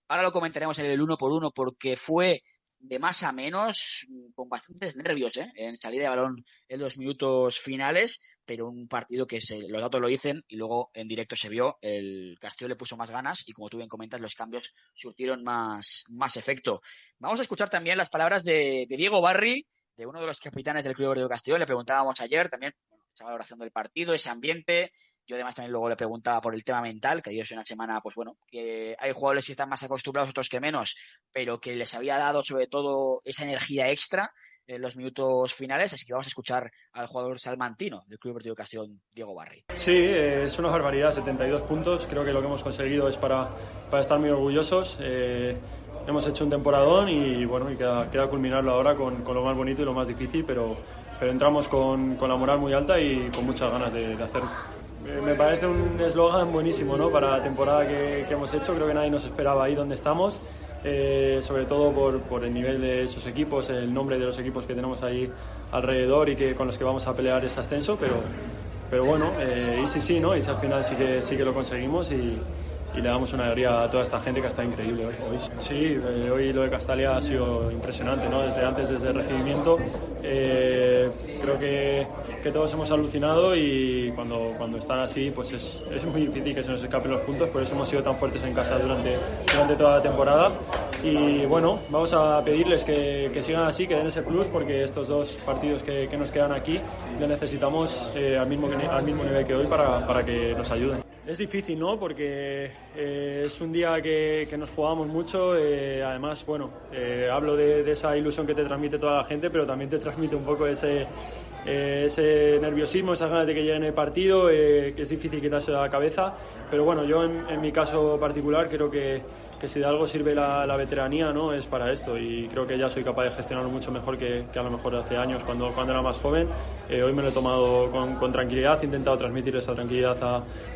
Ahora lo comentaremos en el 1 por 1 porque fue de más a menos, con bastantes nervios, en salida de balón en los minutos finales, pero un partido que los datos lo dicen y luego en directo se vio, el Castillo le puso más ganas y como tú bien comentas, los cambios surtieron más efecto. Vamos a escuchar también las palabras de Diego Barri, de uno de los capitanes del Club Deportivo Castellón. Le preguntábamos ayer también, esa valoración del partido, ese ambiente. Yo además también luego le preguntaba por el tema mental, que ayer es una semana, pues bueno, que hay jugadores que están más acostumbrados, otros que menos, pero que les había dado sobre todo esa energía extra en los minutos finales. Así que vamos a escuchar al jugador salmantino del Club Deportivo Castellón, Diego Barri. Sí, es una barbaridad, 72 puntos. Creo que lo que hemos conseguido es para estar muy orgullosos. Hemos hecho un temporadón y bueno, y queda culminarlo ahora con lo más bonito y lo más difícil, pero entramos con la moral muy alta y con muchas ganas de hacerlo. Me parece un eslogan buenísimo, ¿no? Para la temporada que hemos hecho. Creo que nadie nos esperaba ahí donde estamos, sobre todo por el nivel de esos equipos, el nombre de los equipos que tenemos ahí alrededor y con los que vamos a pelear ese ascenso, pero bueno, y sí, ¿no? Y al final sí que lo conseguimos y le damos una alegría a toda esta gente que está increíble hoy. Sí, hoy lo de Castalia ha sido impresionante, ¿no? Desde el recibimiento. Creo que todos hemos alucinado y cuando están así pues es muy difícil que se nos escapen los puntos, por eso hemos sido tan fuertes en casa durante toda la temporada y bueno, vamos a pedirles que sigan así, que den ese plus, porque estos 2 partidos que nos quedan aquí le necesitamos al mismo nivel que hoy para que nos ayuden. Es difícil, ¿no? Porque es un día que nos jugamos mucho. Además, bueno, hablo de esa ilusión que te transmite toda la gente, pero también te transmite un poco ese nerviosismo, esas ganas de que llegue en el partido, que es difícil quitarse de la cabeza. Pero bueno, yo en mi caso particular creo que si de algo sirve la veteranía, ¿no? Es para esto, y creo que ya soy capaz de gestionarlo mucho mejor que a lo mejor hace años cuando era más joven. Hoy me lo he tomado con tranquilidad, he intentado transmitir esa tranquilidad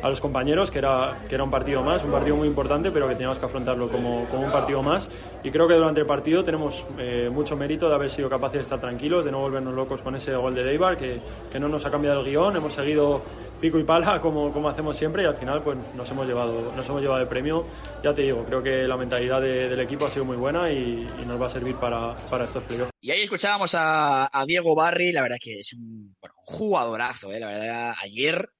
a los compañeros, que era un partido más, un partido muy importante, pero que teníamos que afrontarlo como un partido más, y creo que durante el partido tenemos mucho mérito de haber sido capaces de estar tranquilos, de no volvernos locos con ese gol de Eibar, que no nos ha cambiado el guión, hemos seguido pico y pala como hacemos siempre, y al final pues nos hemos llevado el premio. Ya te digo, creo que la mentalidad del equipo ha sido muy buena y nos va a servir para estos playoffs. Y ahí escuchábamos a Diego Barri, la verdad que es un jugadorazo, la verdad. Ayer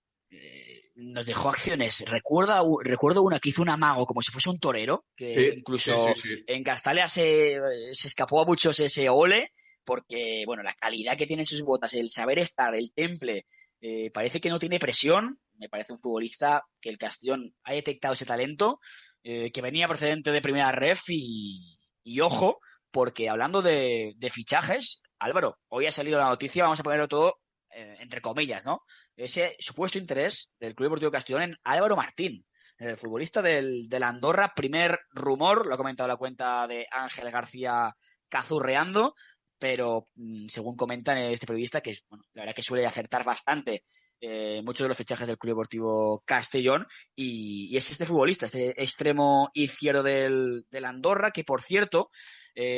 nos dejó acciones. Recuerdo una que hizo un amago como si fuese un torero, que sí, incluso sí. En Castalia se escapó a muchos ese ole, porque, bueno, la calidad que tienen sus botas, el saber estar, el temple, parece que no tiene presión. Me parece un futbolista que el Castellón ha detectado ese talento, que venía procedente de primera ref y ojo, porque hablando de fichajes, Álvaro, hoy ha salido la noticia, vamos a ponerlo todo entre comillas, ¿no? Ese supuesto interés del Club Deportivo Castellón en Álvaro Martín, el futbolista del Andorra. Primer rumor, lo ha comentado la cuenta de Ángel García Cazurreando, pero según comenta este periodista, que bueno, la verdad que suele acertar bastante muchos de los fichajes del Club Deportivo Castellón, y es este futbolista, este extremo izquierdo del Andorra, que por cierto,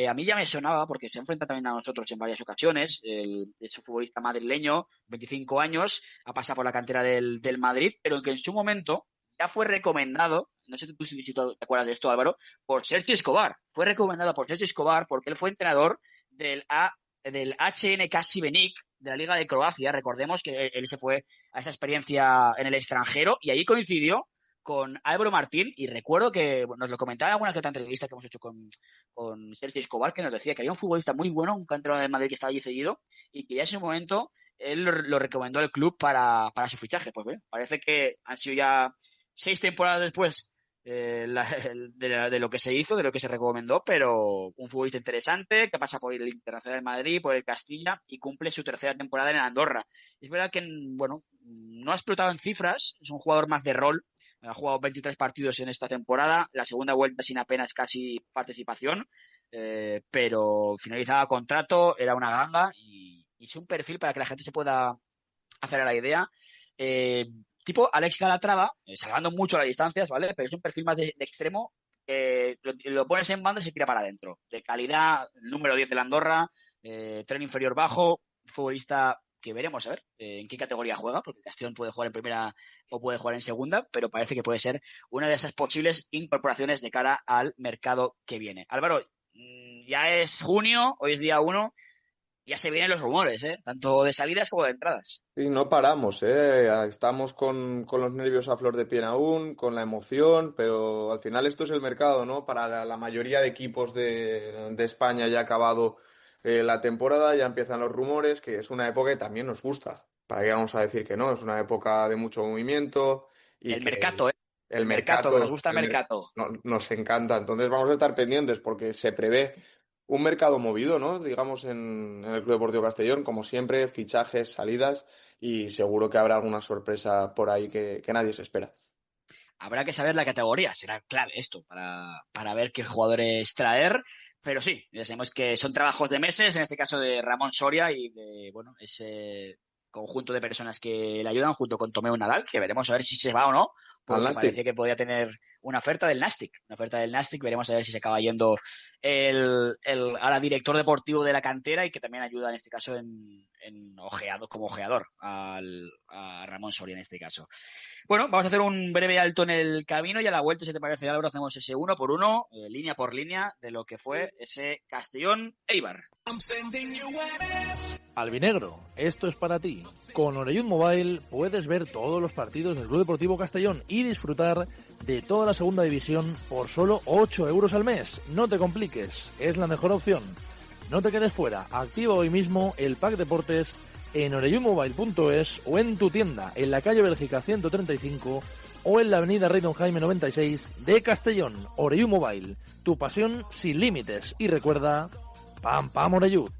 a mí ya me sonaba, porque se enfrenta también a nosotros en varias ocasiones. Es un futbolista madrileño, 25 años, ha pasado por la cantera del Madrid, pero que en su momento ya fue recomendado, no sé si te acuerdas de esto, Álvaro, por Sergio Escobar. Fue recomendado por Sergio Escobar porque él fue entrenador del HNK Šibenik, de la Liga de Croacia. Recordemos que él se fue a esa experiencia en el extranjero y ahí coincidió con Álvaro Martín, y recuerdo que nos lo comentaba en alguna que otra entrevista que hemos hecho con Sergio Escobar, que nos decía que había un futbolista muy bueno, un canterano del Madrid que estaba allí cedido, y que ya en ese momento él lo recomendó al club para su fichaje. Pues bien, parece que han sido ya 6 temporadas después de lo que se hizo, de lo que se recomendó, pero un futbolista interesante que pasa por el Internacional de Madrid, por el Castilla, y cumple su tercera temporada en Andorra. Es verdad que, bueno, no ha explotado en cifras, es un jugador más de rol, ha jugado 23 partidos en esta temporada, la segunda vuelta sin apenas casi participación, pero finalizaba contrato, era una ganga, y es un perfil para que la gente se pueda hacer a la idea. Tipo Alex Calatrava, salvando mucho las distancias, ¿vale? Pero es un perfil más de extremo, lo pones en banda y se tira para adentro. De calidad, número 10 de la Andorra, tren inferior bajo, futbolista que veremos a ver en qué categoría juega, porque Castellón puede jugar en primera o puede jugar en segunda, pero parece que puede ser una de esas posibles incorporaciones de cara al mercado que viene. Álvaro, ya es junio, hoy es día 1, ya se vienen los rumores, tanto de salidas como de entradas. Sí, no paramos, estamos con los nervios a flor de piel aún, con la emoción, pero al final esto es el mercado, ¿no? Para la mayoría de equipos de España ya ha acabado la temporada, ya empiezan los rumores, que es una época que también nos gusta. ¿Para qué vamos a decir que no? Es una época de mucho movimiento. Y el mercado, El mercado, nos gusta el mercado. Nos encanta, entonces vamos a estar pendientes porque se prevé un mercado movido, ¿no? Digamos, en el Club Deportivo Castellón, como siempre, fichajes, salidas, y seguro que habrá alguna sorpresa por ahí que nadie se espera. Habrá que saber la categoría, será clave esto para ver qué jugadores traer, pero sí, ya sabemos que son trabajos de meses, en este caso de Ramón Soria y de, bueno, ese conjunto de personas que le ayudan junto con Tomeu Nadal, que veremos a ver si se va o no, porque parecía que podía tener una oferta del Nastic, veremos a ver si se acaba yendo ahora director deportivo de la cantera, y que también ayuda en este caso como ojeador a Ramón Soria en este caso. Bueno, vamos a hacer un breve alto en el camino y a la vuelta, si te parece, Álvaro, hacemos ese 1 por 1, línea por línea, de lo que fue ese Castellón-Eibar. Albinegro, esto es para ti. Con Oreyud Mobile puedes ver todos los partidos del Club Deportivo Castellón y disfrutar de toda la segunda división por solo 8 euros al mes. No te compliques, es la mejor opción. No te quedes fuera, activa hoy mismo el pack deportes en oreyudmobile.es o en tu tienda en la calle Bélgica 135 o en la avenida Rey Don Jaime 96 de Castellón. Oreyud Mobile, tu pasión sin límites. Y recuerda, ¡pam, pam, Oreyud!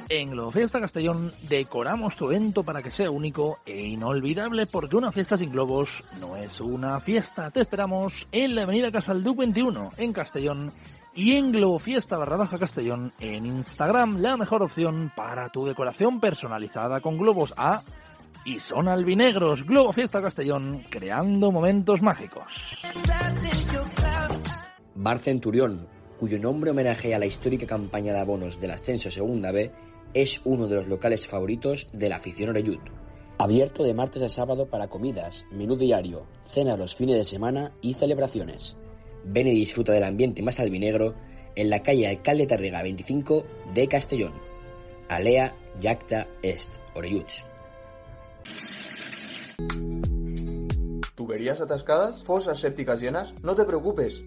En Globofiesta Castellón decoramos tu evento para que sea único e inolvidable, porque una fiesta sin globos no es una fiesta. Te esperamos en la avenida Casalduc 21 en Castellón y en Globofiesta_Castellón en Instagram, la mejor opción para tu decoración personalizada con globos. Y son albinegros. Globofiesta Castellón, creando momentos mágicos. Bar Centurión, cuyo nombre homenajea a la histórica campaña de abonos del ascenso Segunda B, es uno de los locales favoritos de la afición Oreyud. Abierto de martes a sábado para comidas, menú diario, cena los fines de semana y celebraciones. Ven y disfruta del ambiente más albinegro en la calle Alcalde Tárrega 25 de Castellón. Alea Jacta Est, Oreyud. ¿Tuberías atascadas? ¿Fosas sépticas llenas? No te preocupes.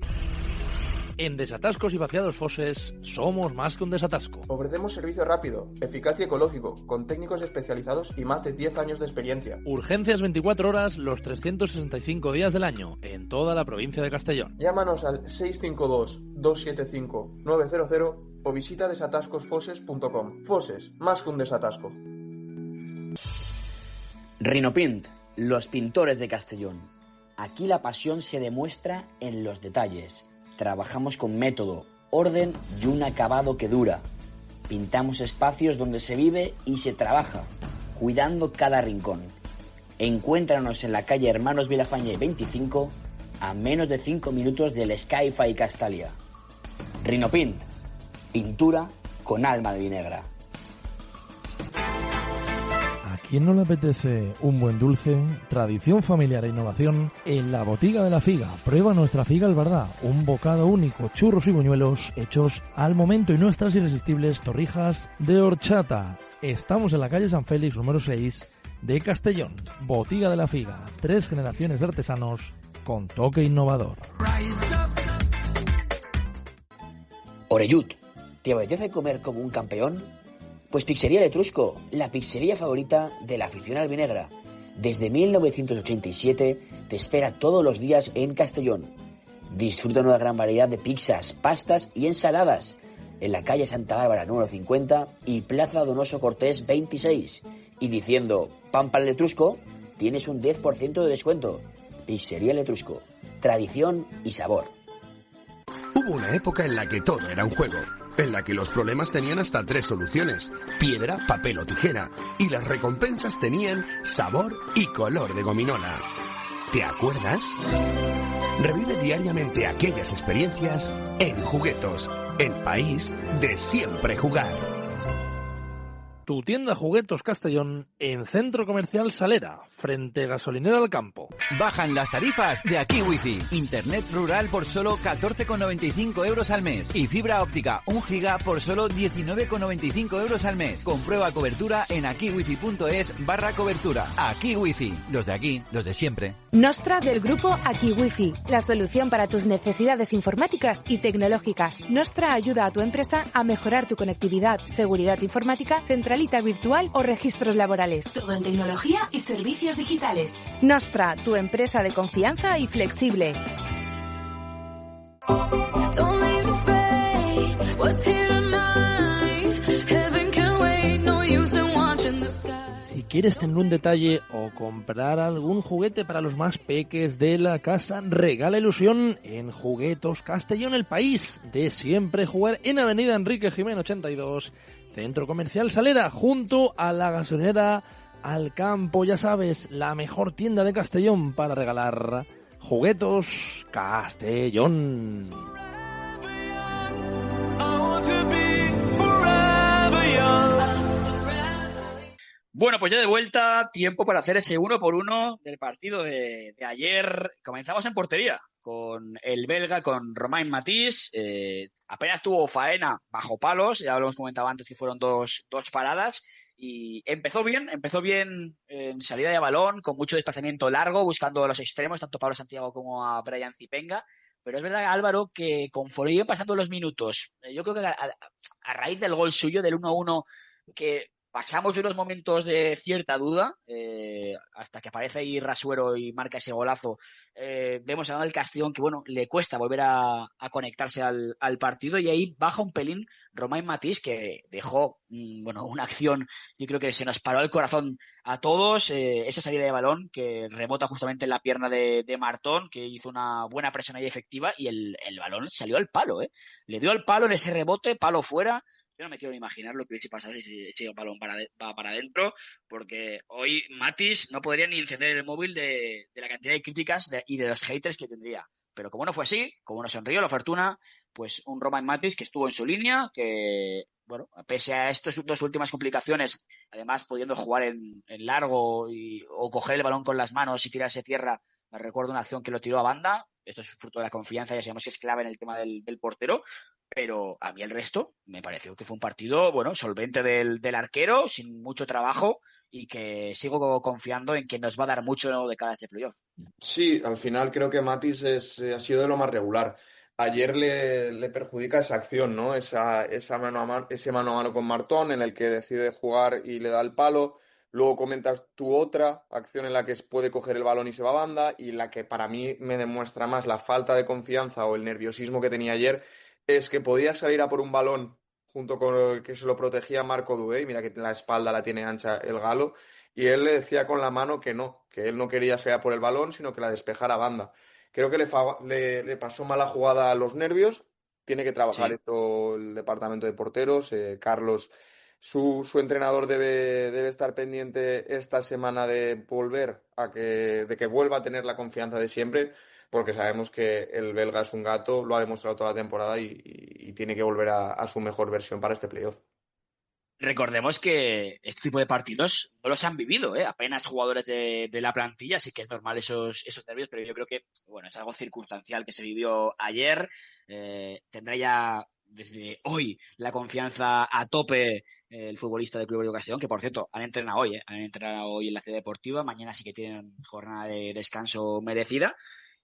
En Desatascos y Vaciados Foses somos más que un desatasco. Ofrecemos servicio rápido, eficaz y ecológico, con técnicos especializados y más de 10 años de experiencia. Urgencias 24 horas los 365 días del año, en toda la provincia de Castellón. Llámanos al 652-275-900 o visita desatascosfoses.com. Foses, más que un desatasco. Rinopint, los pintores de Castellón. Aquí la pasión se demuestra en los detalles. Trabajamos con método, orden y un acabado que dura. Pintamos espacios donde se vive y se trabaja, cuidando cada rincón. Encuéntranos en la calle Hermanos Vilafañé 25, a menos de 5 minutos del Sky-Fi Castalia. Rinopint, pintura con alma de vinegra. ¿A quién no le apetece un buen dulce? Tradición familiar e innovación en la Botiga de la Figa. Prueba nuestra figa al Bardá, un bocado único, churros y buñuelos hechos al momento y nuestras irresistibles torrijas de horchata. Estamos en la calle San Félix número 6 de Castellón. Botiga de la Figa, 3 generaciones de artesanos con toque innovador. Oreyud, ¿te apetece comer como un campeón? Pues Pizzería Letrusco, la pizzería favorita de la afición albinegra. Desde 1987 te espera todos los días en Castellón. Disfruta una gran variedad de pizzas, pastas y ensaladas en la calle Santa Bárbara número 50 y Plaza Donoso Cortés 26. Y diciendo pan para el Letrusco, tienes un 10% de descuento. Pizzería Letrusco, tradición y sabor. Hubo una época en la que todo era un juego, en la que los problemas tenían hasta 3 soluciones: piedra, papel o tijera, y las recompensas tenían sabor y color de gominola. ¿Te acuerdas? Revive diariamente aquellas experiencias en Juguetos, el país de siempre jugar. Tu tienda Juguetos Castellón en Centro Comercial Salera, frente Gasolinera al Campo. Bajan las tarifas de Aquí Wifi. Internet rural por solo 14,95 euros al mes. Y fibra óptica 1 giga por solo 19,95 euros al mes. Comprueba cobertura en aquiwifi.es/cobertura. Aquí Wifi. Los de aquí, los de siempre. Nostra del grupo Aquí Wifi. La solución para tus necesidades informáticas y tecnológicas. Nostra ayuda a tu empresa a mejorar tu conectividad, seguridad informática, centralita virtual o registros laborales. Todo en tecnología y servicios digitales. Nostra, tu empresa de confianza y flexible. Si quieres tener un detalle o comprar algún juguete para los más peques de la casa, regala ilusión en Juguetos Castellón, el país de siempre jugar, en Avenida Enrique Jiménez 82, Centro Comercial Salera, junto a la gasolinera al Campo. Ya sabes, la mejor tienda de Castellón para regalar. Juguetos Castellón. Bueno, pues ya de vuelta, tiempo para hacer ese 1-por-1 del partido de ayer. Comenzamos en portería con el belga, con Romain Matís. Apenas tuvo faena bajo palos, ya lo hemos comentado antes que fueron dos paradas. Y empezó bien en salida de balón, con mucho desplazamiento largo, buscando a los extremos, tanto a Pablo Santiago como a Brian Zipenga. Pero es verdad, Álvaro, que conforme iban pasando los minutos, yo creo que a raíz del gol suyo, del 1-1, que pasamos unos momentos de cierta duda, hasta que aparece ahí Rasuero y marca ese golazo. Vemos a el Castellón que, bueno, le cuesta volver a conectarse al partido, y ahí baja un pelín Romain Matís, que dejó una acción, yo creo que se nos paró el corazón a todos, esa salida de balón que rebota justamente en la pierna de Martón, que hizo una buena presión ahí efectiva, y el balón salió al palo, le dio al palo en ese rebote, palo fuera. Yo no me quiero ni imaginar lo que hubiese pasado si ese balón va para adentro, porque hoy Matís no podría ni encender el móvil de la cantidad de críticas y de los haters que tendría. Pero como no fue así, como no sonrió la fortuna, pues un Romain Matís que estuvo en su línea, que, bueno, pese a estas dos últimas complicaciones, además pudiendo jugar en largo o coger el balón con las manos y tirarse tierra, me recuerdo una acción que lo tiró a banda. Esto es fruto de la confianza, ya sabemos que es clave en el tema del portero. Pero a mí el resto me pareció que fue un partido, solvente del arquero, sin mucho trabajo, y que sigo confiando en que nos va a dar mucho de cara a este playoff. Sí, al final creo que Matís ha sido de lo más regular. ayer le perjudica esa acción, ¿no? Ese mano a mano con Martón en el que decide jugar y le da el palo. Luego comentas tu otra acción en la que puede coger el balón y se va a banda, y la que para mí me demuestra más la falta de confianza o el nerviosismo que tenía ayer es que podía salir a por un balón junto con el que se lo protegía Marco Duey, mira que la espalda la tiene ancha el galo, y él le decía con la mano que él no quería salir a por el balón, sino que la despejara a banda. Creo que le pasó mala jugada a los nervios, tiene que trabajar esto el departamento de porteros, Carlos. Su entrenador debe estar pendiente esta semana de volver de que vuelva a tener la confianza de siempre, porque sabemos que el belga es un gato, lo ha demostrado toda la temporada y tiene que volver a su mejor versión para este playoff. Recordemos que este tipo de partidos no los han vivido, apenas jugadores de la plantilla, así que es normal esos nervios, pero yo creo que es algo circunstancial que se vivió ayer. Tendrá ya desde hoy la confianza a tope el futbolista del Club Deportivo Castellón, que por cierto han entrenado hoy en la ciudad deportiva. Mañana sí que tienen jornada de descanso merecida.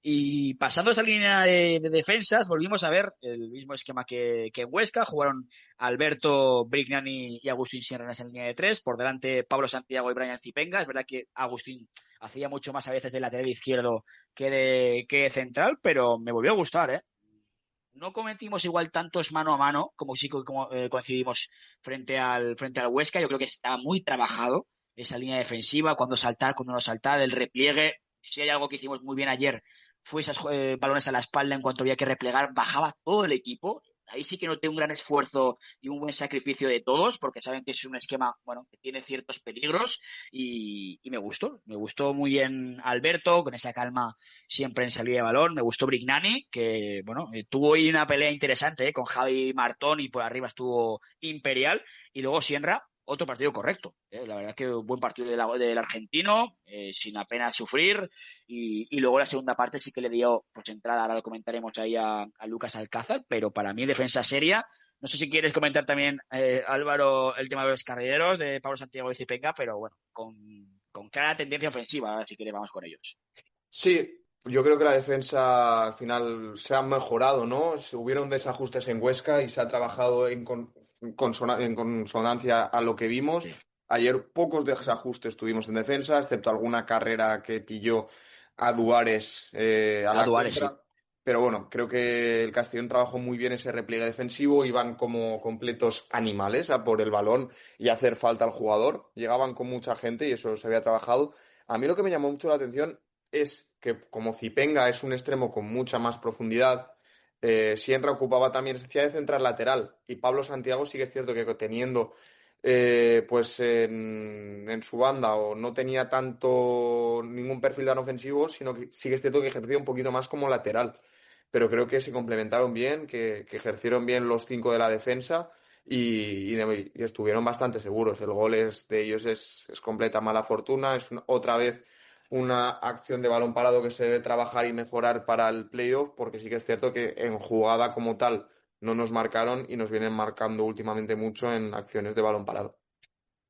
Y pasando esa línea de defensas, volvimos a ver el mismo esquema que en Huesca. Jugaron Alberto, Brignani y Agustín Sierra en esa línea de 3. Por delante Pablo Santiago y Brian Zipenga. Es verdad que Agustín hacía mucho más a veces de lateral izquierdo que de central, pero me volvió a gustar, No cometimos igual tantos mano a mano como sí coincidimos frente al Huesca. Yo creo que está muy trabajado esa línea defensiva, cuándo saltar, cuándo no saltar, el repliegue. Si hay algo que hicimos muy bien ayer fue esos balones a la espalda en cuanto había que replegar, bajaba todo el equipo. Ahí sí que noté un gran esfuerzo y un buen sacrificio de todos, porque saben que es un esquema que tiene ciertos peligros, y me gustó muy bien Alberto, con esa calma siempre en salida de balón. Me gustó Brignani, que tuvo hoy una pelea interesante con Javi Martón, y por arriba estuvo Imperial, y luego Sierra, otro partido correcto. La verdad que un buen partido del argentino, sin apenas sufrir, y luego la segunda parte sí que le dio entrada, ahora lo comentaremos ahí a Lucas Alcázar, pero para mí defensa seria. No sé si quieres comentar también, Álvaro, el tema de los carrileros de Pablo Santiago y Zipenga, pero con clara tendencia ofensiva. Ahora si quieres vamos con ellos. Sí, yo creo que la defensa al final se ha mejorado, ¿no? Hubieron desajustes en Huesca y se ha trabajado en consonancia a lo que vimos. Sí. Ayer pocos desajustes tuvimos en defensa, excepto alguna carrera que pilló a Duárez a la Duárez, contra. Sí. Pero creo que el Castellón trabajó muy bien ese repliegue defensivo, iban como completos animales a por el balón y a hacer falta al jugador. Llegaban con mucha gente y eso se había trabajado. A mí lo que me llamó mucho la atención es que como Zipenga es un extremo con mucha más profundidad, Sierra ocupaba también, se hacía de central lateral, y Pablo Santiago sí que es cierto que teniendo en su banda o no tenía ningún perfil tan ofensivo, sino que sí que es cierto que ejercía un poquito más como lateral, pero creo que se complementaron bien, que ejercieron bien los 5 de la defensa y estuvieron bastante seguros. El gol de ellos es completa mala fortuna, es otra vez una acción de balón parado que se debe trabajar y mejorar para el playoff, porque sí que es cierto que en jugada como tal no nos marcaron y nos vienen marcando últimamente mucho en acciones de balón parado.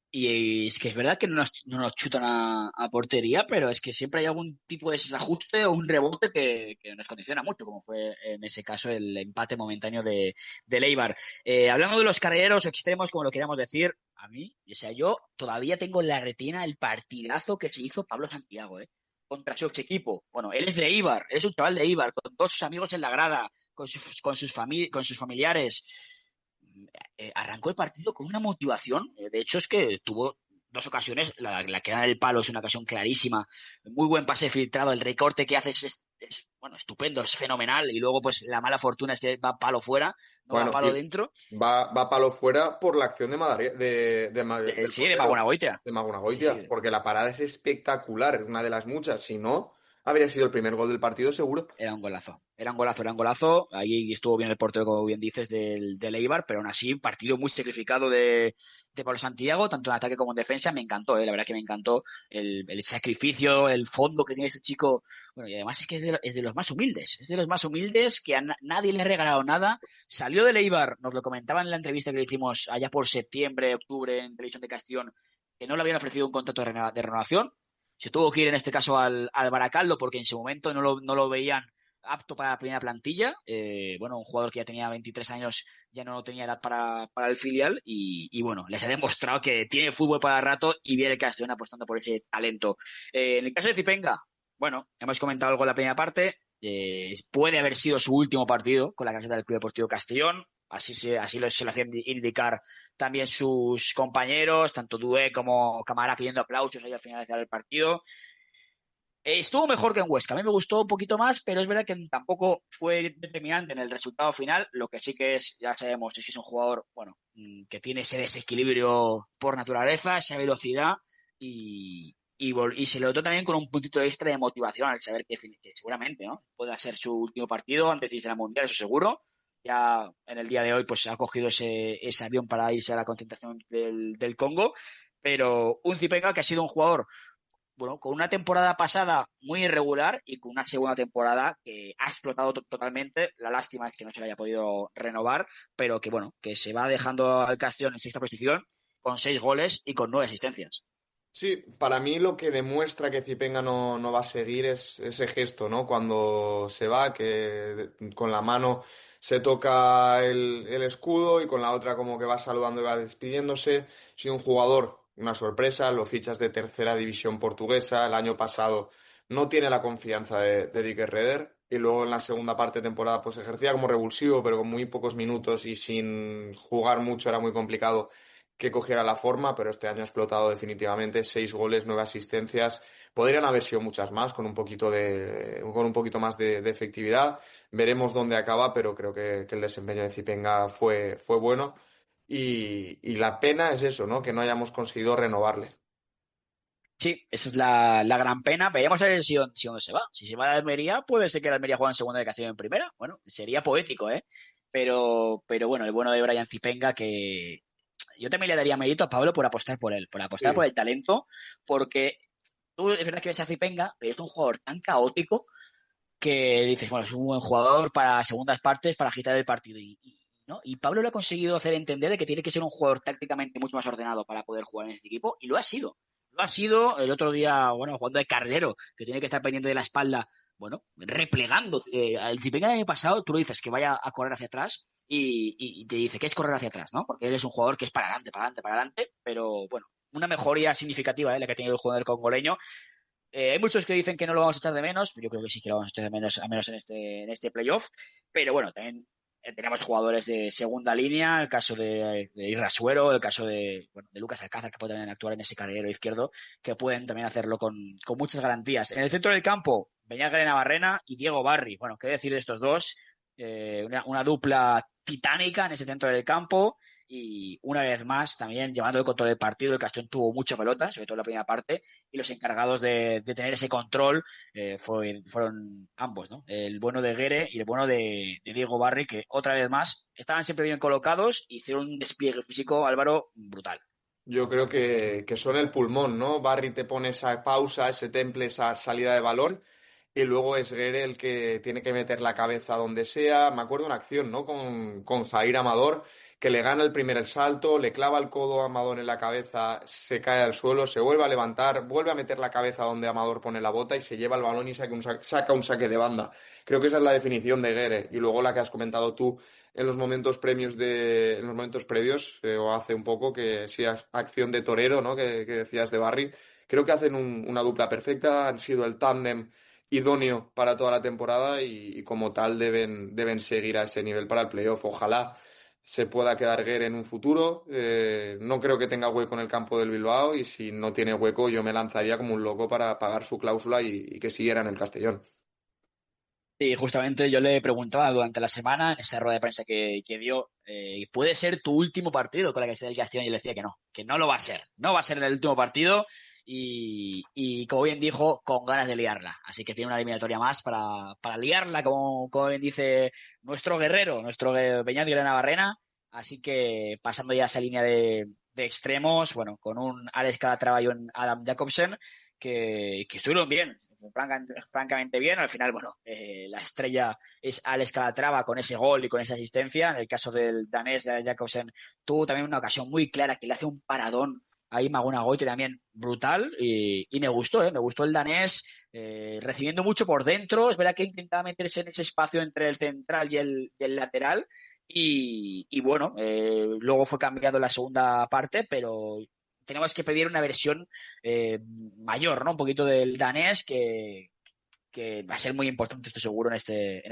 Y es que es verdad que no nos chutan a portería, pero es que siempre hay algún tipo de desajuste o un rebote que nos condiciona mucho, como fue en ese caso el empate momentáneo de Eibar. Hablando de los carrileros extremos, como lo queríamos decir, a mí, yo todavía tengo en la retina el partidazo que se hizo Pablo Santiago, contra su ex equipo. Bueno, él es de Eibar, él es un chaval de Eibar, con todos sus amigos en la grada, con sus familiares. Arrancó el partido con una motivación. De hecho, es que tuvo 2 ocasiones. La que da en el palo es una ocasión clarísima. Muy buen pase filtrado. El recorte que hace es estupendo, es fenomenal. Y luego, pues, la mala fortuna es que va palo fuera, no va palo dentro. Va palo fuera por la acción de Magunagoitia. De Magunagoitia, sí. Porque la parada es espectacular, es una de las muchas. Si no, habría sido el primer gol del partido seguro. Era un golazo. Ahí estuvo bien el portero, como bien dices, del Eibar, pero aún así, partido muy sacrificado de Pablo Santiago, tanto en ataque como en defensa. Me encantó, la verdad que me encantó el sacrificio, el fondo que tiene este chico. Bueno, y además es que es de los más humildes. Es de los más humildes, que a nadie le ha regalado nada. Salió del Eibar, nos lo comentaban en la entrevista que le hicimos allá por septiembre, octubre, en Televisión de Castellón, que no le habían ofrecido un contrato de renovación. Se tuvo que ir en este caso al Baracaldo, porque en su momento no lo veían apto para la primera plantilla. Un jugador que ya tenía 23 años, ya no tenía edad para el filial y bueno, les ha demostrado que tiene fútbol para rato y viene el Castellón apostando por ese talento. En el caso de Zipenga, bueno, hemos comentado algo en la primera parte. Puede haber sido su último partido con la camiseta del Club Deportivo Castellón. Así se lo hacían indicar también sus compañeros, tanto Dué como Camara pidiendo aplausos ahí al finalizar el partido. Estuvo mejor que en Huesca. A mí me gustó un poquito más, pero es verdad que tampoco fue determinante en el resultado final. Lo que sí que es, ya sabemos, es que es un jugador, que tiene ese desequilibrio por naturaleza, esa velocidad y se lo notó también con un puntito extra de motivación al saber que seguramente, ¿no?, pueda ser su último partido antes de irse a la Mundial, eso seguro. Ya en el día de hoy pues ha cogido ese avión para irse a la concentración del Congo, pero un Zipenga que ha sido un jugador con una temporada pasada muy irregular y con una segunda temporada que ha explotado totalmente. La lástima es que no se le haya podido renovar, pero que se va dejando al Castellón en sexta posición con 6 goles y con 9 asistencias. Sí, para mí lo que demuestra que Zipenga no va a seguir es ese gesto, ¿no? Cuando se va, que con la mano se toca el escudo y con la otra como que va saludando y va despidiéndose. Ha sido un jugador, una sorpresa, lo fichas de tercera división portuguesa. El año pasado no tiene la confianza de Dick Herreder y luego en la segunda parte de temporada pues ejercía como revulsivo, pero con muy pocos minutos y sin jugar mucho era muy complicado que cogiera la forma, pero este año ha explotado definitivamente. 6 goles, 9 asistencias. Podrían haber sido muchas más con un poquito más de efectividad. Veremos dónde acaba, pero creo que el desempeño de Zipenga fue bueno. Y la pena es eso, ¿no?, que no hayamos conseguido renovarle. Sí, esa es la gran pena. Veríamos a ver si dónde se va. Si se va a la Almería, puede ser que la Almería juegue en segunda de Castellón en primera. Bueno, sería poético, ¿eh? Pero bueno, el bueno de Brian Zipenga, que yo también le daría mérito a Pablo por apostar por él, por apostar por el talento, porque tú es verdad que ves a Zipenga, pero es un jugador tan caótico que dices, bueno, es un buen jugador para segundas partes, para agitar el partido. ¿No? Y Pablo lo ha conseguido hacer entender de que tiene que ser un jugador tácticamente mucho más ordenado para poder jugar en este equipo, y lo ha sido. Lo ha sido el otro día, jugando de carrilero, que tiene que estar pendiente de la espalda, replegando. El Zipenga del año pasado, tú lo dices que vaya a correr hacia atrás y te dice que es correr hacia atrás, ¿no? Porque él es un jugador que es para adelante, pero una mejoría significativa, la que ha tenido el jugador congoleño. Hay muchos que dicen que no lo vamos a echar de menos, yo creo que sí que lo vamos a echar de menos, al menos en este playoff, pero también tenemos jugadores de segunda línea, el caso de Irrasuero, el caso de Lucas Alcázar, que puede también actuar en ese carrilero izquierdo, que pueden también hacerlo con muchas garantías. En el centro del campo, Beñat Navarrena y Diego Barri. Qué decir de estos dos, una dupla titánica en ese centro del campo, y una vez más también llevando el control del partido. El Castellón tuvo mucha pelota, sobre todo en la primera parte, y los encargados de tener ese control fueron ambos, ¿no? El bueno de Guerre y el bueno de Diego Barri, que otra vez más estaban siempre bien colocados y hicieron un despliegue físico, Álvaro, brutal. Yo creo que son el pulmón, ¿no? Barri te pone esa pausa, ese temple, esa salida de balón, y luego es Guerre el que tiene que meter la cabeza donde sea. Me acuerdo de una acción, ¿no?, con Jair Amador, que le gana el primer salto, le clava el codo a Amador en la cabeza, se cae al suelo, se vuelve a levantar, vuelve a meter la cabeza donde Amador pone la bota y se lleva el balón y saca un saque de banda. Creo que esa es la definición de Guerre. Y luego la que has comentado tú en los momentos previos o hace un poco, que sí, acción de torero, ¿no?, que decías de Barri. Creo que hacen una dupla perfecta, han sido el tándem idóneo para toda la temporada y como tal deben seguir a ese nivel para el playoff. Ojalá se pueda quedar Guerre en un futuro. No creo que tenga hueco en el campo del Bilbao, y si no tiene hueco yo me lanzaría como un loco para pagar su cláusula y que siguiera en el Castellón. Sí, justamente yo le preguntaba durante la semana, en esa rueda de prensa que dio, ¿puede ser tu último partido con la camiseta del Castellón? Y le decía que no lo va a ser. No va a ser el último partido y como bien dijo, con ganas de liarla. Así que tiene una eliminatoria más para liarla, como bien dice nuestro guerrero, nuestro Beñat Navarrena. Así que pasando ya a esa línea de extremos, con un Alex Calatrava y un Adam Jacobsen, que estuvieron bien, francamente bien. Al final, la estrella es Alex Calatrava con ese gol y con esa asistencia. En el caso del danés de Jacobsen, tuvo también una ocasión muy clara que le hace un paradón ahí Maguna Goite también brutal y me gustó el danés recibiendo mucho por dentro. Es verdad que intentaba meterse en ese espacio entre el central y el lateral y bueno, luego fue cambiado en la segunda parte, pero tenemos que pedir una versión mayor, ¿no? Un poquito del danés que va a ser muy importante, estoy seguro, en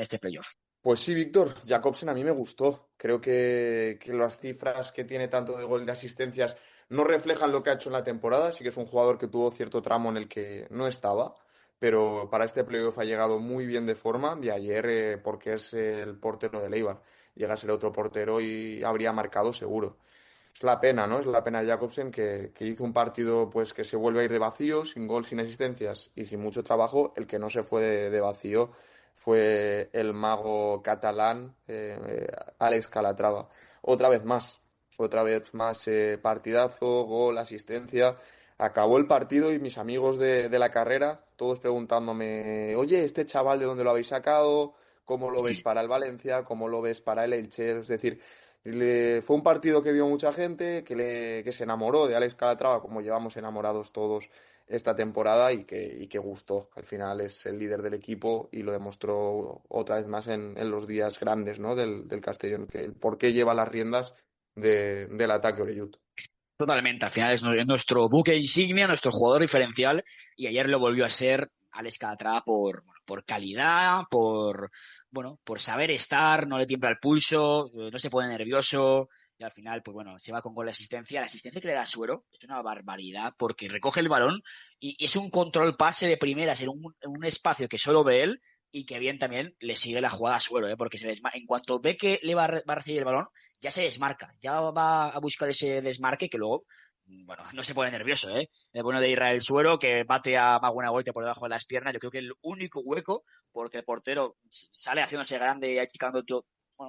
este playoff. Pues sí, Víctor, Jakobsen a mí me gustó. Creo que las cifras que tiene tanto de gol y de asistencias no reflejan lo que ha hecho en la temporada. Sí que es un jugador que tuvo cierto tramo en el que no estaba, pero para este playoff ha llegado muy bien de forma. Y ayer, porque es el portero del Eibar, llega a ser otro portero y habría marcado seguro. Es la pena, ¿no? Es la pena de Jakobsen que hizo un partido pues que se vuelve a ir de vacío, sin gol, sin asistencias y sin mucho trabajo. El que no se fue de vacío fue el mago catalán Alex Calatrava. Otra vez más, partidazo, gol, asistencia. Acabó el partido y mis amigos de la carrera, todos preguntándome, oye, este chaval, ¿de dónde lo habéis sacado? ¿Cómo lo ves para el Valencia? ¿Cómo lo ves para el Elche? Es decir, fue un partido que vio mucha gente, que se enamoró de Alex Calatrava, como llevamos enamorados todos esta temporada y que gustó. Al final es el líder del equipo y lo demostró otra vez más en los días grandes, ¿no? del Castellón, que el por qué lleva las riendas del ataque Orellut. Totalmente, al final es nuestro buque insignia, nuestro jugador diferencial y ayer lo volvió a ser Alex Calatrava por calidad, por saber estar, no le tiembla el pulso, no se pone nervioso y al final, pues bueno, se va con gol de asistencia. La asistencia que le da a Suero es una barbaridad porque recoge el balón y es un control pase de primeras en un espacio que solo ve él y que bien también le sigue la jugada a Suero, porque en cuanto ve que le va a recibir el balón, ya se desmarca, ya va a buscar ese desmarque que luego, bueno, no se pone nervioso, El bueno de Israel Suero, que bate a Maguna Goite por debajo de las piernas, yo creo que el único hueco, porque el portero sale haciéndose grande y achicando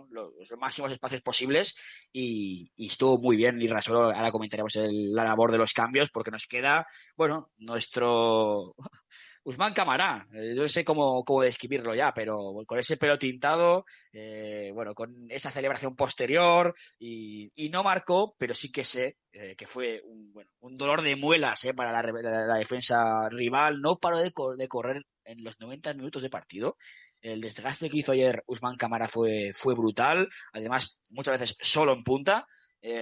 los máximos espacios posibles y estuvo muy bien Israel Suero. Ahora comentaremos la labor de los cambios, porque nos queda, nuestro Usman Camará, yo no sé cómo describirlo ya, pero con ese pelo tintado, con esa celebración posterior y no marcó, pero sí que sé que fue un dolor de muelas para la defensa rival. No paró de correr en los 90 minutos de partido. El desgaste que hizo ayer Usman Camará fue brutal, además muchas veces solo en punta,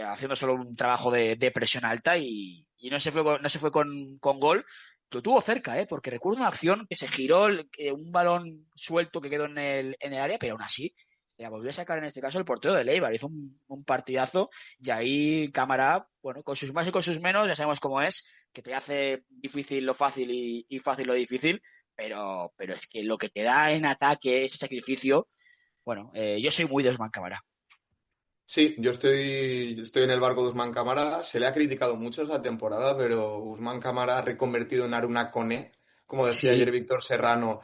haciendo solo un trabajo de presión alta y no se fue con gol. Lo tuvo cerca, porque recuerdo una acción que se giró, un balón suelto que quedó en el área, pero aún así la volvió a sacar en este caso el portero de Eibar. Hizo un partidazo y ahí Camará, con sus más y con sus menos, ya sabemos cómo es, que te hace difícil lo fácil y fácil lo difícil, pero es que lo que te da en ataque, ese sacrificio, yo soy muy de Usman Camará. Sí, yo estoy en el barco de Usman Camará. Se le ha criticado mucho esa temporada, pero Usman Camará ha reconvertido en Aruna Koné, como decía ayer Víctor Serrano.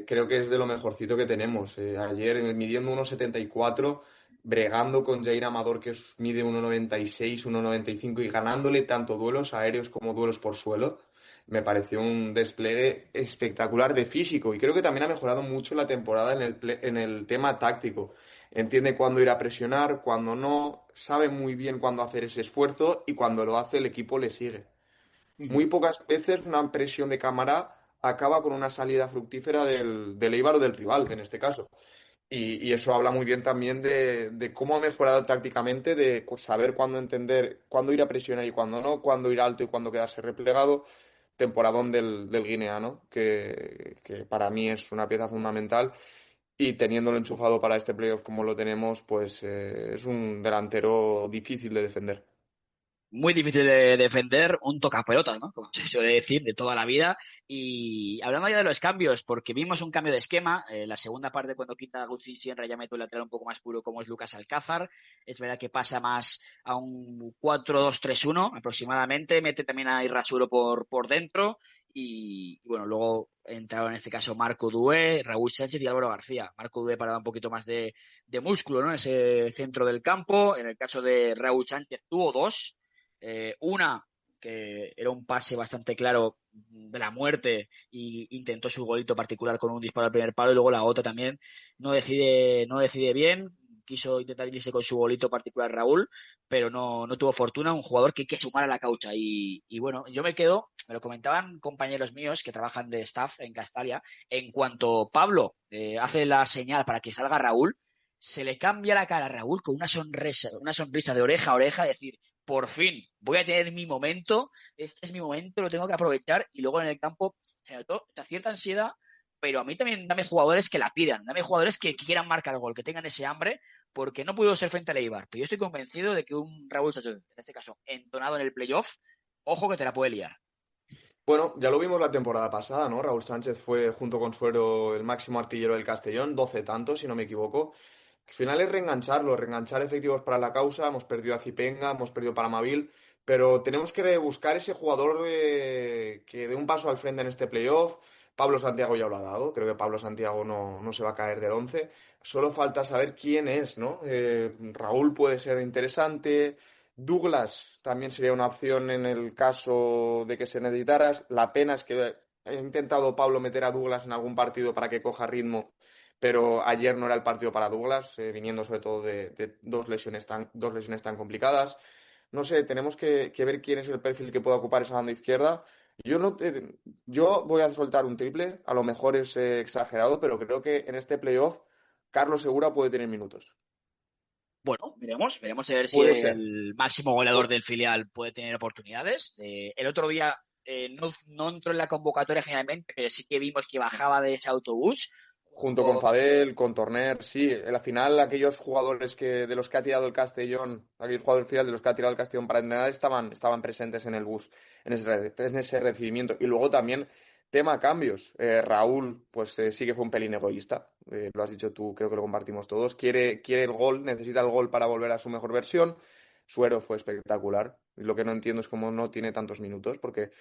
Creo que es de lo mejorcito que tenemos. Ayer midiendo 1,74, bregando con Jair Amador, que mide 1,96, 1,95 y ganándole tanto duelos aéreos como duelos por suelo. Me pareció un despliegue espectacular de físico y creo que también ha mejorado mucho la temporada en el tema táctico. Entiende cuándo ir a presionar, cuándo no, sabe muy bien cuándo hacer ese esfuerzo y cuando lo hace el equipo le sigue. Muy pocas veces una presión de Camará acaba con una salida fructífera del Eibar o del rival, en este caso. Y eso habla muy bien también de cómo ha mejorado tácticamente, de saber cuándo entender, cuándo ir a presionar y cuándo no, cuándo ir alto y cuándo quedarse replegado. Temporadón del guineano, que para mí es una pieza fundamental. Y teniéndolo enchufado para este playoff como lo tenemos, pues es un delantero difícil de defender. Muy difícil de defender, un tocapelotas, ¿no? Como se suele decir, de toda la vida. Y hablando ya de los cambios, porque vimos un cambio de esquema, la segunda parte cuando quita a Guti Sienra ya mete un lateral un poco más puro como es Lucas Alcázar. Es verdad que pasa más a un 4-2-3-1 aproximadamente, mete también a Irrasuro por dentro y luego entraron en este caso Marco Dué, Raúl Sánchez y Álvaro García. Marco Dué para dar un poquito más de músculo, ¿no? En ese centro del campo. En el caso de Raúl Sánchez tuvo dos. Una que era un pase bastante claro de la muerte y intentó su golito particular con un disparo al primer palo, y luego la otra también no decide bien, quiso intentar irse con su golito particular Raúl, pero no tuvo fortuna, un jugador que hay que sumar a la causa. Y bueno, yo me lo comentaban compañeros míos que trabajan de staff en Castalia, en cuanto Pablo hace la señal para que salga Raúl, se le cambia la cara a Raúl con una sonrisa de oreja a oreja, decir, por fin, voy a tener mi momento, este es mi momento, lo tengo que aprovechar, y luego en el campo se notó cierta ansiedad, pero a mí también dame jugadores que la pidan, dame jugadores que quieran marcar el gol, que tengan ese hambre, porque no pudo ser frente al Eibar, pero yo estoy convencido de que un Raúl Sánchez, en este caso, entonado en el playoff, ojo que te la puede liar. Bueno, ya lo vimos la temporada pasada, ¿no? Raúl Sánchez fue, junto con Suero, el máximo artillero del Castellón, 12 tantos, si no me equivoco. Al final es reenganchar efectivos para la causa. Hemos perdido a Zipenga, hemos perdido a Paramavil, pero tenemos que buscar ese jugador que dé un paso al frente en este playoff. Pablo Santiago ya lo ha dado, creo que Pablo Santiago no se va a caer del 11. Solo falta saber quién es, ¿no? Raúl puede ser interesante. Douglas también sería una opción en el caso de que se necesitaras. La pena es que ha intentado Pablo meter a Douglas en algún partido para que coja ritmo, pero ayer no era el partido para Douglas, viniendo sobre todo de dos lesiones tan complicadas. No sé, tenemos que ver quién es el perfil que pueda ocupar esa banda izquierda. Yo voy a soltar un triple, a lo mejor es exagerado, pero creo que en este playoff Carlos Segura puede tener minutos. Bueno, veremos a ver si Puede ser. el máximo goleador del filial puede tener oportunidades. El otro día no entró en la convocatoria finalmente, pero sí que vimos que bajaba de ese autobús. Junto con Fadel, con Torner, sí. Al final, aquellos jugadores de los que ha tirado el Castellón, aquellos jugadores final de los que ha tirado el Castellón para entrenar, estaban presentes en el bus, en ese recibimiento. Y luego también, tema cambios. Raúl, pues sí que fue un pelín egoísta. Lo has dicho tú, creo que lo compartimos todos. Quiere el gol, necesita el gol para volver a su mejor versión. Suero fue espectacular. Y lo que no entiendo es cómo no tiene tantos minutos, porque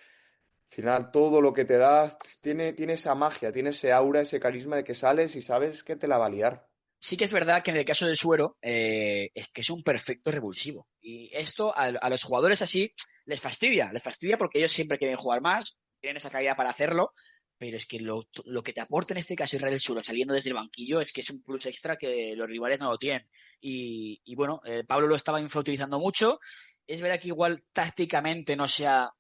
al final, todo lo que te da tiene esa magia, tiene ese aura, ese carisma de que sales y sabes que te la va a liar. Sí que es verdad que en el caso de Suero es que es un perfecto revulsivo. Y esto a los jugadores así les fastidia porque ellos siempre quieren jugar más, tienen esa calidad para hacerlo, pero es que lo que te aporta en este caso Israel Suero saliendo desde el banquillo es que es un plus extra que los rivales no lo tienen. Y bueno, Pablo lo estaba infrautilizando mucho. Es verdad que igual tácticamente no sea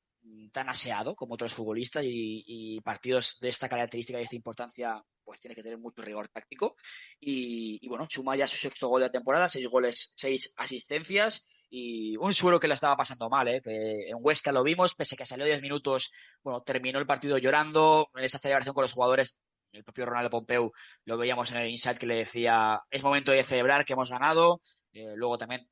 tan aseado como otros futbolistas y partidos de esta característica y esta importancia pues tiene que tener mucho rigor táctico y bueno, suma ya su sexto gol de la temporada, 6 goles, 6 asistencias y un Suero que la estaba pasando mal, que en Huesca lo vimos, pese a que salió 10 minutos, bueno, terminó el partido llorando en esa celebración con los jugadores. El propio Ronaldo Pompeu lo veíamos en el Insight que le decía, es momento de celebrar que hemos ganado. Luego también,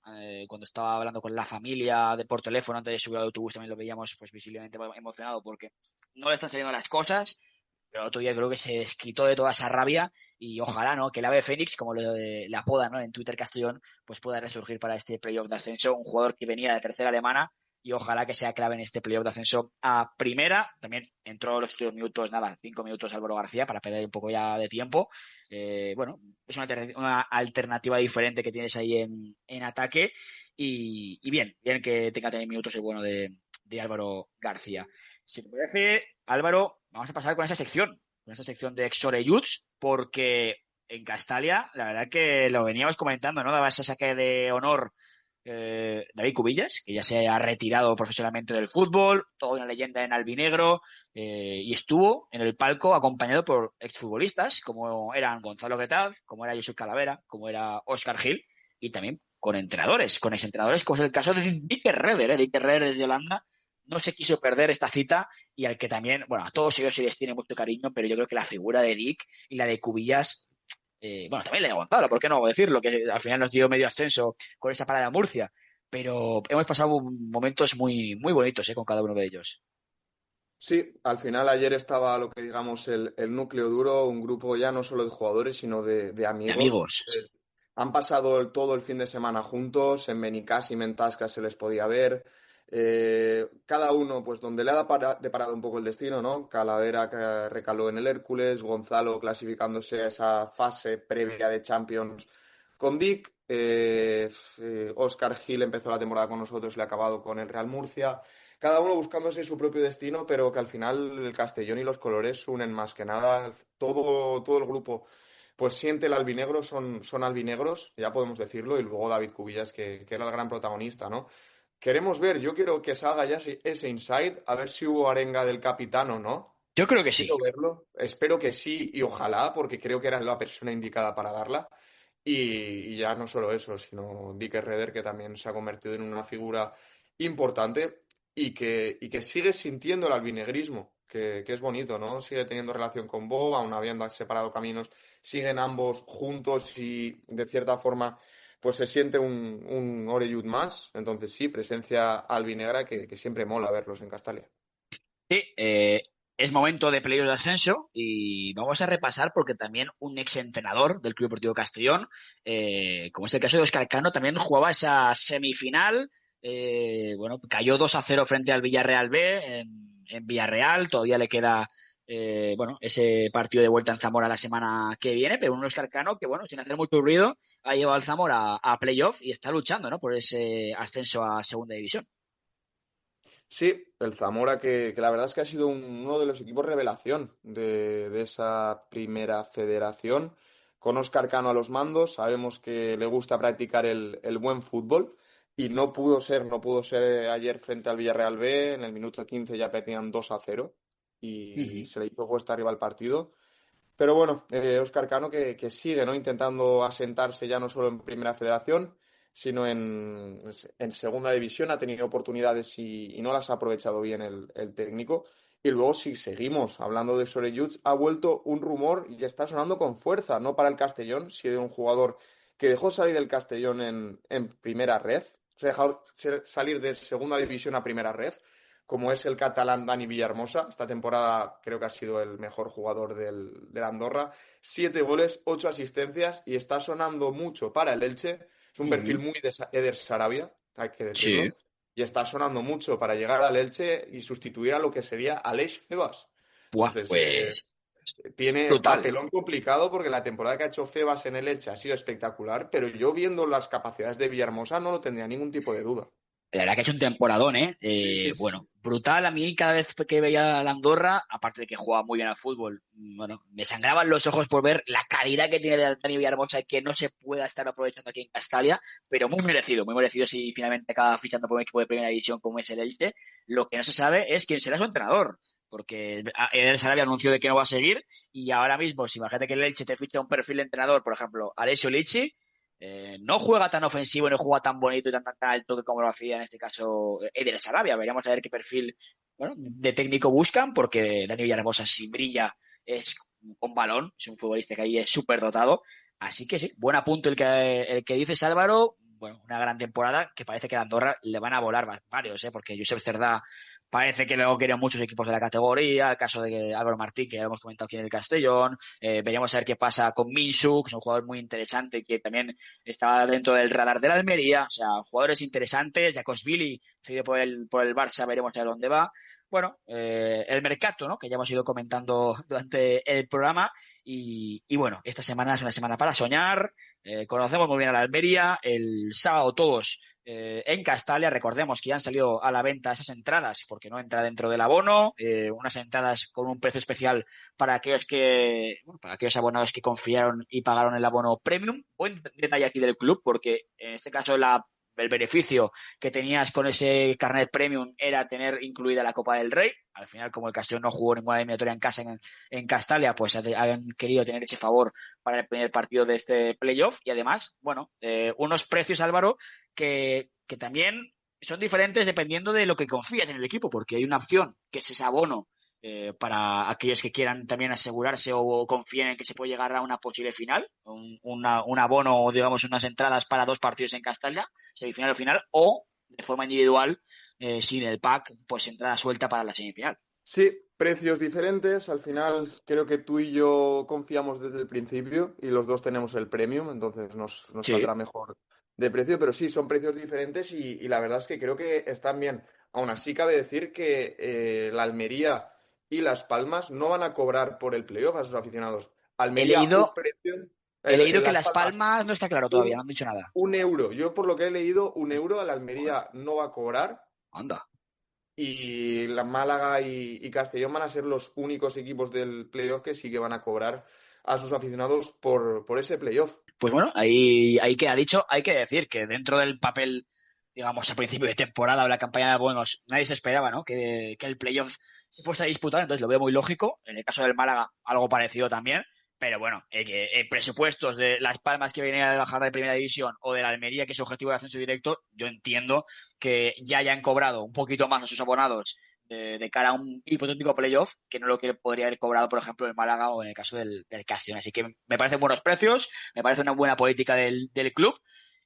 cuando estaba hablando con la familia por teléfono antes de subir al autobús, también lo veíamos pues visiblemente emocionado porque no le están saliendo las cosas, pero otro día creo que se desquitó de toda esa rabia y ojalá, ¿no?, que el ave Fénix, como le apodan, ¿no?, en Twitter Castellón, pues pueda resurgir para este playoff de ascenso, un jugador que venía de tercera alemana y ojalá que sea clave en este playoff de ascenso a primera. También entró los últimos minutos, 5 minutos Álvaro García para perder un poco ya de tiempo. Bueno, es una alternativa diferente que tienes ahí en ataque y bien que tenga también minutos el bueno de Álvaro García. Si te parece, Álvaro, vamos a pasar con esa sección de Exore Youths, porque en Castalia, la verdad que lo veníamos comentando, ¿no? Daba ese saque de honor David Cubillas, que ya se ha retirado profesionalmente del fútbol, toda una leyenda en albinegro, y estuvo en el palco acompañado por exfutbolistas como eran Gonzalo Guetaz, como era Josep Calavera, como era Óscar Gil, y también con exentrenadores, como es el caso de Dick Herreder. Dick Herreder desde Holanda no se quiso perder esta cita y al que también, bueno, a todos ellos se les tiene mucho cariño, pero yo creo que la figura de Dick y la de Cubillas, bueno, también la de Gonzalo, ¿por qué no decirlo? Que al final nos dio medio ascenso con esa parada de Murcia, pero hemos pasado momentos muy, muy bonitos con cada uno de ellos. Sí, al final ayer estaba lo que digamos el núcleo duro, un grupo ya no solo de jugadores, sino de amigos. Han pasado todo el fin de semana juntos, en Benicàssim, en Tasca se les podía ver. Cada uno, pues donde le ha deparado un poco el destino, ¿no? Calavera que recaló en el Hércules, Gonzalo clasificándose a esa fase previa de Champions con Dick, Óscar Gil empezó la temporada con nosotros y le ha acabado con el Real Murcia. Cada uno buscándose su propio destino, pero que al final el Castellón y los colores unen más que nada. Todo el grupo pues siente el albinegro, son albinegros, ya podemos decirlo, y luego David Cubillas, que era el gran protagonista, ¿no? Queremos ver, yo quiero que salga ya ese inside, a ver si hubo arenga del capitán o no. Yo creo que sí. Quiero verlo, espero que sí y ojalá, porque creo que era la persona indicada para darla. Y ya no solo eso, sino Dick Redder, que también se ha convertido en una figura importante y que sigue sintiendo el albinegrismo, que es bonito, ¿no? Sigue teniendo relación con Bob, aun habiendo separado caminos, siguen ambos juntos y de cierta forma pues se siente un Oreyud más. Entonces sí, presencia albinegra que siempre mola verlos en Castalia. Sí, es momento de playoffs de ascenso y vamos a repasar porque también un exentrenador del Club Deportivo Castellón, como es el caso de Óscar Cano, también jugaba esa semifinal. Cayó 2-0 frente al Villarreal B en Villarreal. Todavía le queda ese partido de vuelta en Zamora la semana que viene, pero un Óscar Cano que, sin hacer mucho ruido, ha llevado al Zamora a playoff y está luchando, ¿no?, por ese ascenso a segunda división. Sí, el Zamora que la verdad es que ha sido uno de los equipos revelación de esa primera federación, con Óscar Cano a los mandos. Sabemos que le gusta practicar el buen fútbol y no pudo ser ayer frente al Villarreal B. En el minuto 15 ya perdían 2-0 y se le hizo cuesta arriba el partido. Pero bueno, Óscar Cano que sigue, ¿no?, intentando asentarse ya no solo en primera federación, sino en segunda división. Ha tenido oportunidades y no las ha aprovechado bien el técnico. Y luego, si seguimos hablando de Soreyuts, ha vuelto un rumor y está sonando con fuerza, no para el Castellón, sino de un jugador que dejó salir el Castellón en primera red, se dejó salir de segunda división a primera red, como es el catalán Dani Villahermosa. Esta temporada creo que ha sido el mejor jugador del Andorra. 7 goles, 8 asistencias y está sonando mucho para el Elche. Es un perfil muy de Eder Sarabia, hay que decirlo. Sí. Y está sonando mucho para llegar al Elche y sustituir a lo que sería Aleix Febas. Entonces, tiene brutal. Papelón complicado porque la temporada que ha hecho Febas en el Elche ha sido espectacular, pero yo viendo las capacidades de Villahermosa no lo tendría ningún tipo de duda. La verdad que ha hecho un temporadón, sí. Brutal. A mí, cada vez que veía a la Andorra, aparte de que jugaba muy bien al fútbol, me sangraban los ojos por ver la calidad que tiene Dani Villahermosa y que no se pueda estar aprovechando aquí en Castalia, pero muy merecido si finalmente acaba fichando por un equipo de primera división como es el Elche. Lo que no se sabe es quién será su entrenador, porque Eder Sarabia anunció de que no va a seguir y ahora mismo, si imagínate que el Elche te ficha un perfil de entrenador, por ejemplo, Alessio Lici, no juega tan ofensivo, no juega tan bonito y tan alto como lo hacía en este caso Eder Sarabia. Veríamos a ver qué perfil de técnico buscan, porque Dani Villahermosa, si brilla, es un balón, es un futbolista que ahí es súper dotado. Así que sí, buen apunto el que dices, Álvaro. Una gran temporada que parece que a Andorra le van a volar varios, porque Josep Cerdá parece que luego quieren muchos equipos de la categoría. El caso de Álvaro Martín, que ya lo hemos comentado aquí en el Castellón. Veríamos a ver qué pasa con Minsu, que es un jugador muy interesante y que también estaba dentro del radar de la Almería. O sea, jugadores interesantes. Jakosvili, seguido por el Barça, veremos a dónde va. El mercado, ¿no?, que ya hemos ido comentando durante el programa. Y esta semana es una semana para soñar. Conocemos muy bien a la Almería. El sábado todos en Castalia. Recordemos que ya han salido a la venta esas entradas porque no entra dentro del abono. Unas entradas con un precio especial para aquellos abonados que confiaron y pagaron el abono premium. Buen detalle aquí del club, porque en este caso el beneficio que tenías con ese carnet premium era tener incluida la Copa del Rey. Al final, como el Castellón no jugó ninguna eliminatoria en casa en Castalia, pues han querido tener ese favor para el primer partido de este playoff. Y además, unos precios, Álvaro, que también son diferentes dependiendo de lo que confías en el equipo, porque hay una opción que es ese abono para aquellos que quieran también asegurarse o confíen en que se puede llegar a una posible final, un abono o digamos unas entradas para 2 partidos en Castalia, semifinal o final, o de forma individual, sin el pack, pues entrada suelta para la semifinal. Sí, precios diferentes. Al final creo que tú y yo confiamos desde el principio y los dos tenemos el premium, entonces nos saldrá mejor de precio, pero sí, son precios diferentes y la verdad es que creo que están bien. Aún así cabe decir que la Almería y Las Palmas no van a cobrar por el playoff a sus aficionados. Almería, he leído que Las Palmas no está claro todavía, no han dicho nada. €1. Yo, por lo que he leído, €1 a la Almería no va a cobrar. Anda. Y la Málaga y Castellón van a ser los únicos equipos del playoff que sí que van a cobrar a sus aficionados por ese playoff. Pues bueno, ahí queda dicho. Hay que decir que dentro del papel, digamos, a principio de temporada o la campaña de bonos, nadie se esperaba, ¿no?, que el playoff se fuese a disputar, entonces lo veo muy lógico. En el caso del Málaga, algo parecido también. Pero bueno, presupuestos de Las Palmas, que venía de bajar de primera división, o de la Almería, que es su objetivo de ascenso directo, yo entiendo que ya hayan cobrado un poquito más a sus abonados de cara a un hipotético playoff, que no lo que podría haber cobrado, por ejemplo, el Málaga o en el caso del Castellón. Así que me parecen buenos precios, me parece una buena política del club,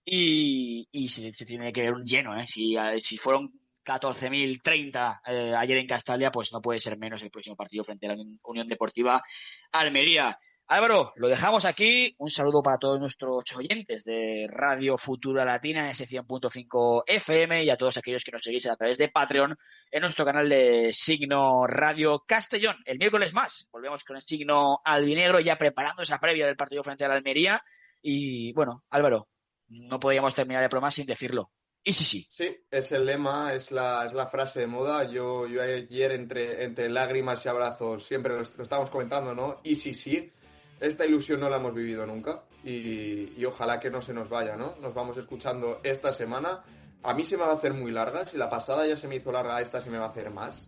y se tiene que ver un lleno, ¿eh? Si fueron 14.030 ayer en Castalia, pues no puede ser menos el próximo partido frente a la Unión Deportiva Almería. Álvaro, lo dejamos aquí. Un saludo para todos nuestros oyentes de Radio Futura Latina en ese 100.5 FM y a todos aquellos que nos seguís a través de Patreon en nuestro canal de Signo Radio Castellón. El miércoles más volvemos con el Signo albinegro, ya preparando esa previa del partido frente a la Almería. Y bueno, Álvaro, no podíamos terminar el programa sin decirlo. ¿Y sí? Sí, es el lema, es la frase de moda. Yo ayer entre lágrimas y abrazos siempre lo estábamos comentando, ¿no? Y sí. Esta ilusión no la hemos vivido nunca y ojalá que no se nos vaya, ¿no? Nos vamos escuchando esta semana. A mí se me va a hacer muy larga. Si la pasada ya se me hizo larga, esta se me va a hacer más.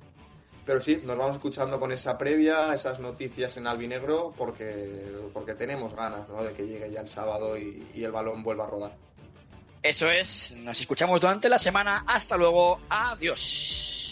Pero sí, nos vamos escuchando con esa previa, esas noticias en albinegro, porque tenemos ganas, ¿no?, de que llegue ya el sábado y el balón vuelva a rodar. Eso es. Nos escuchamos durante la semana. Hasta luego. Adiós.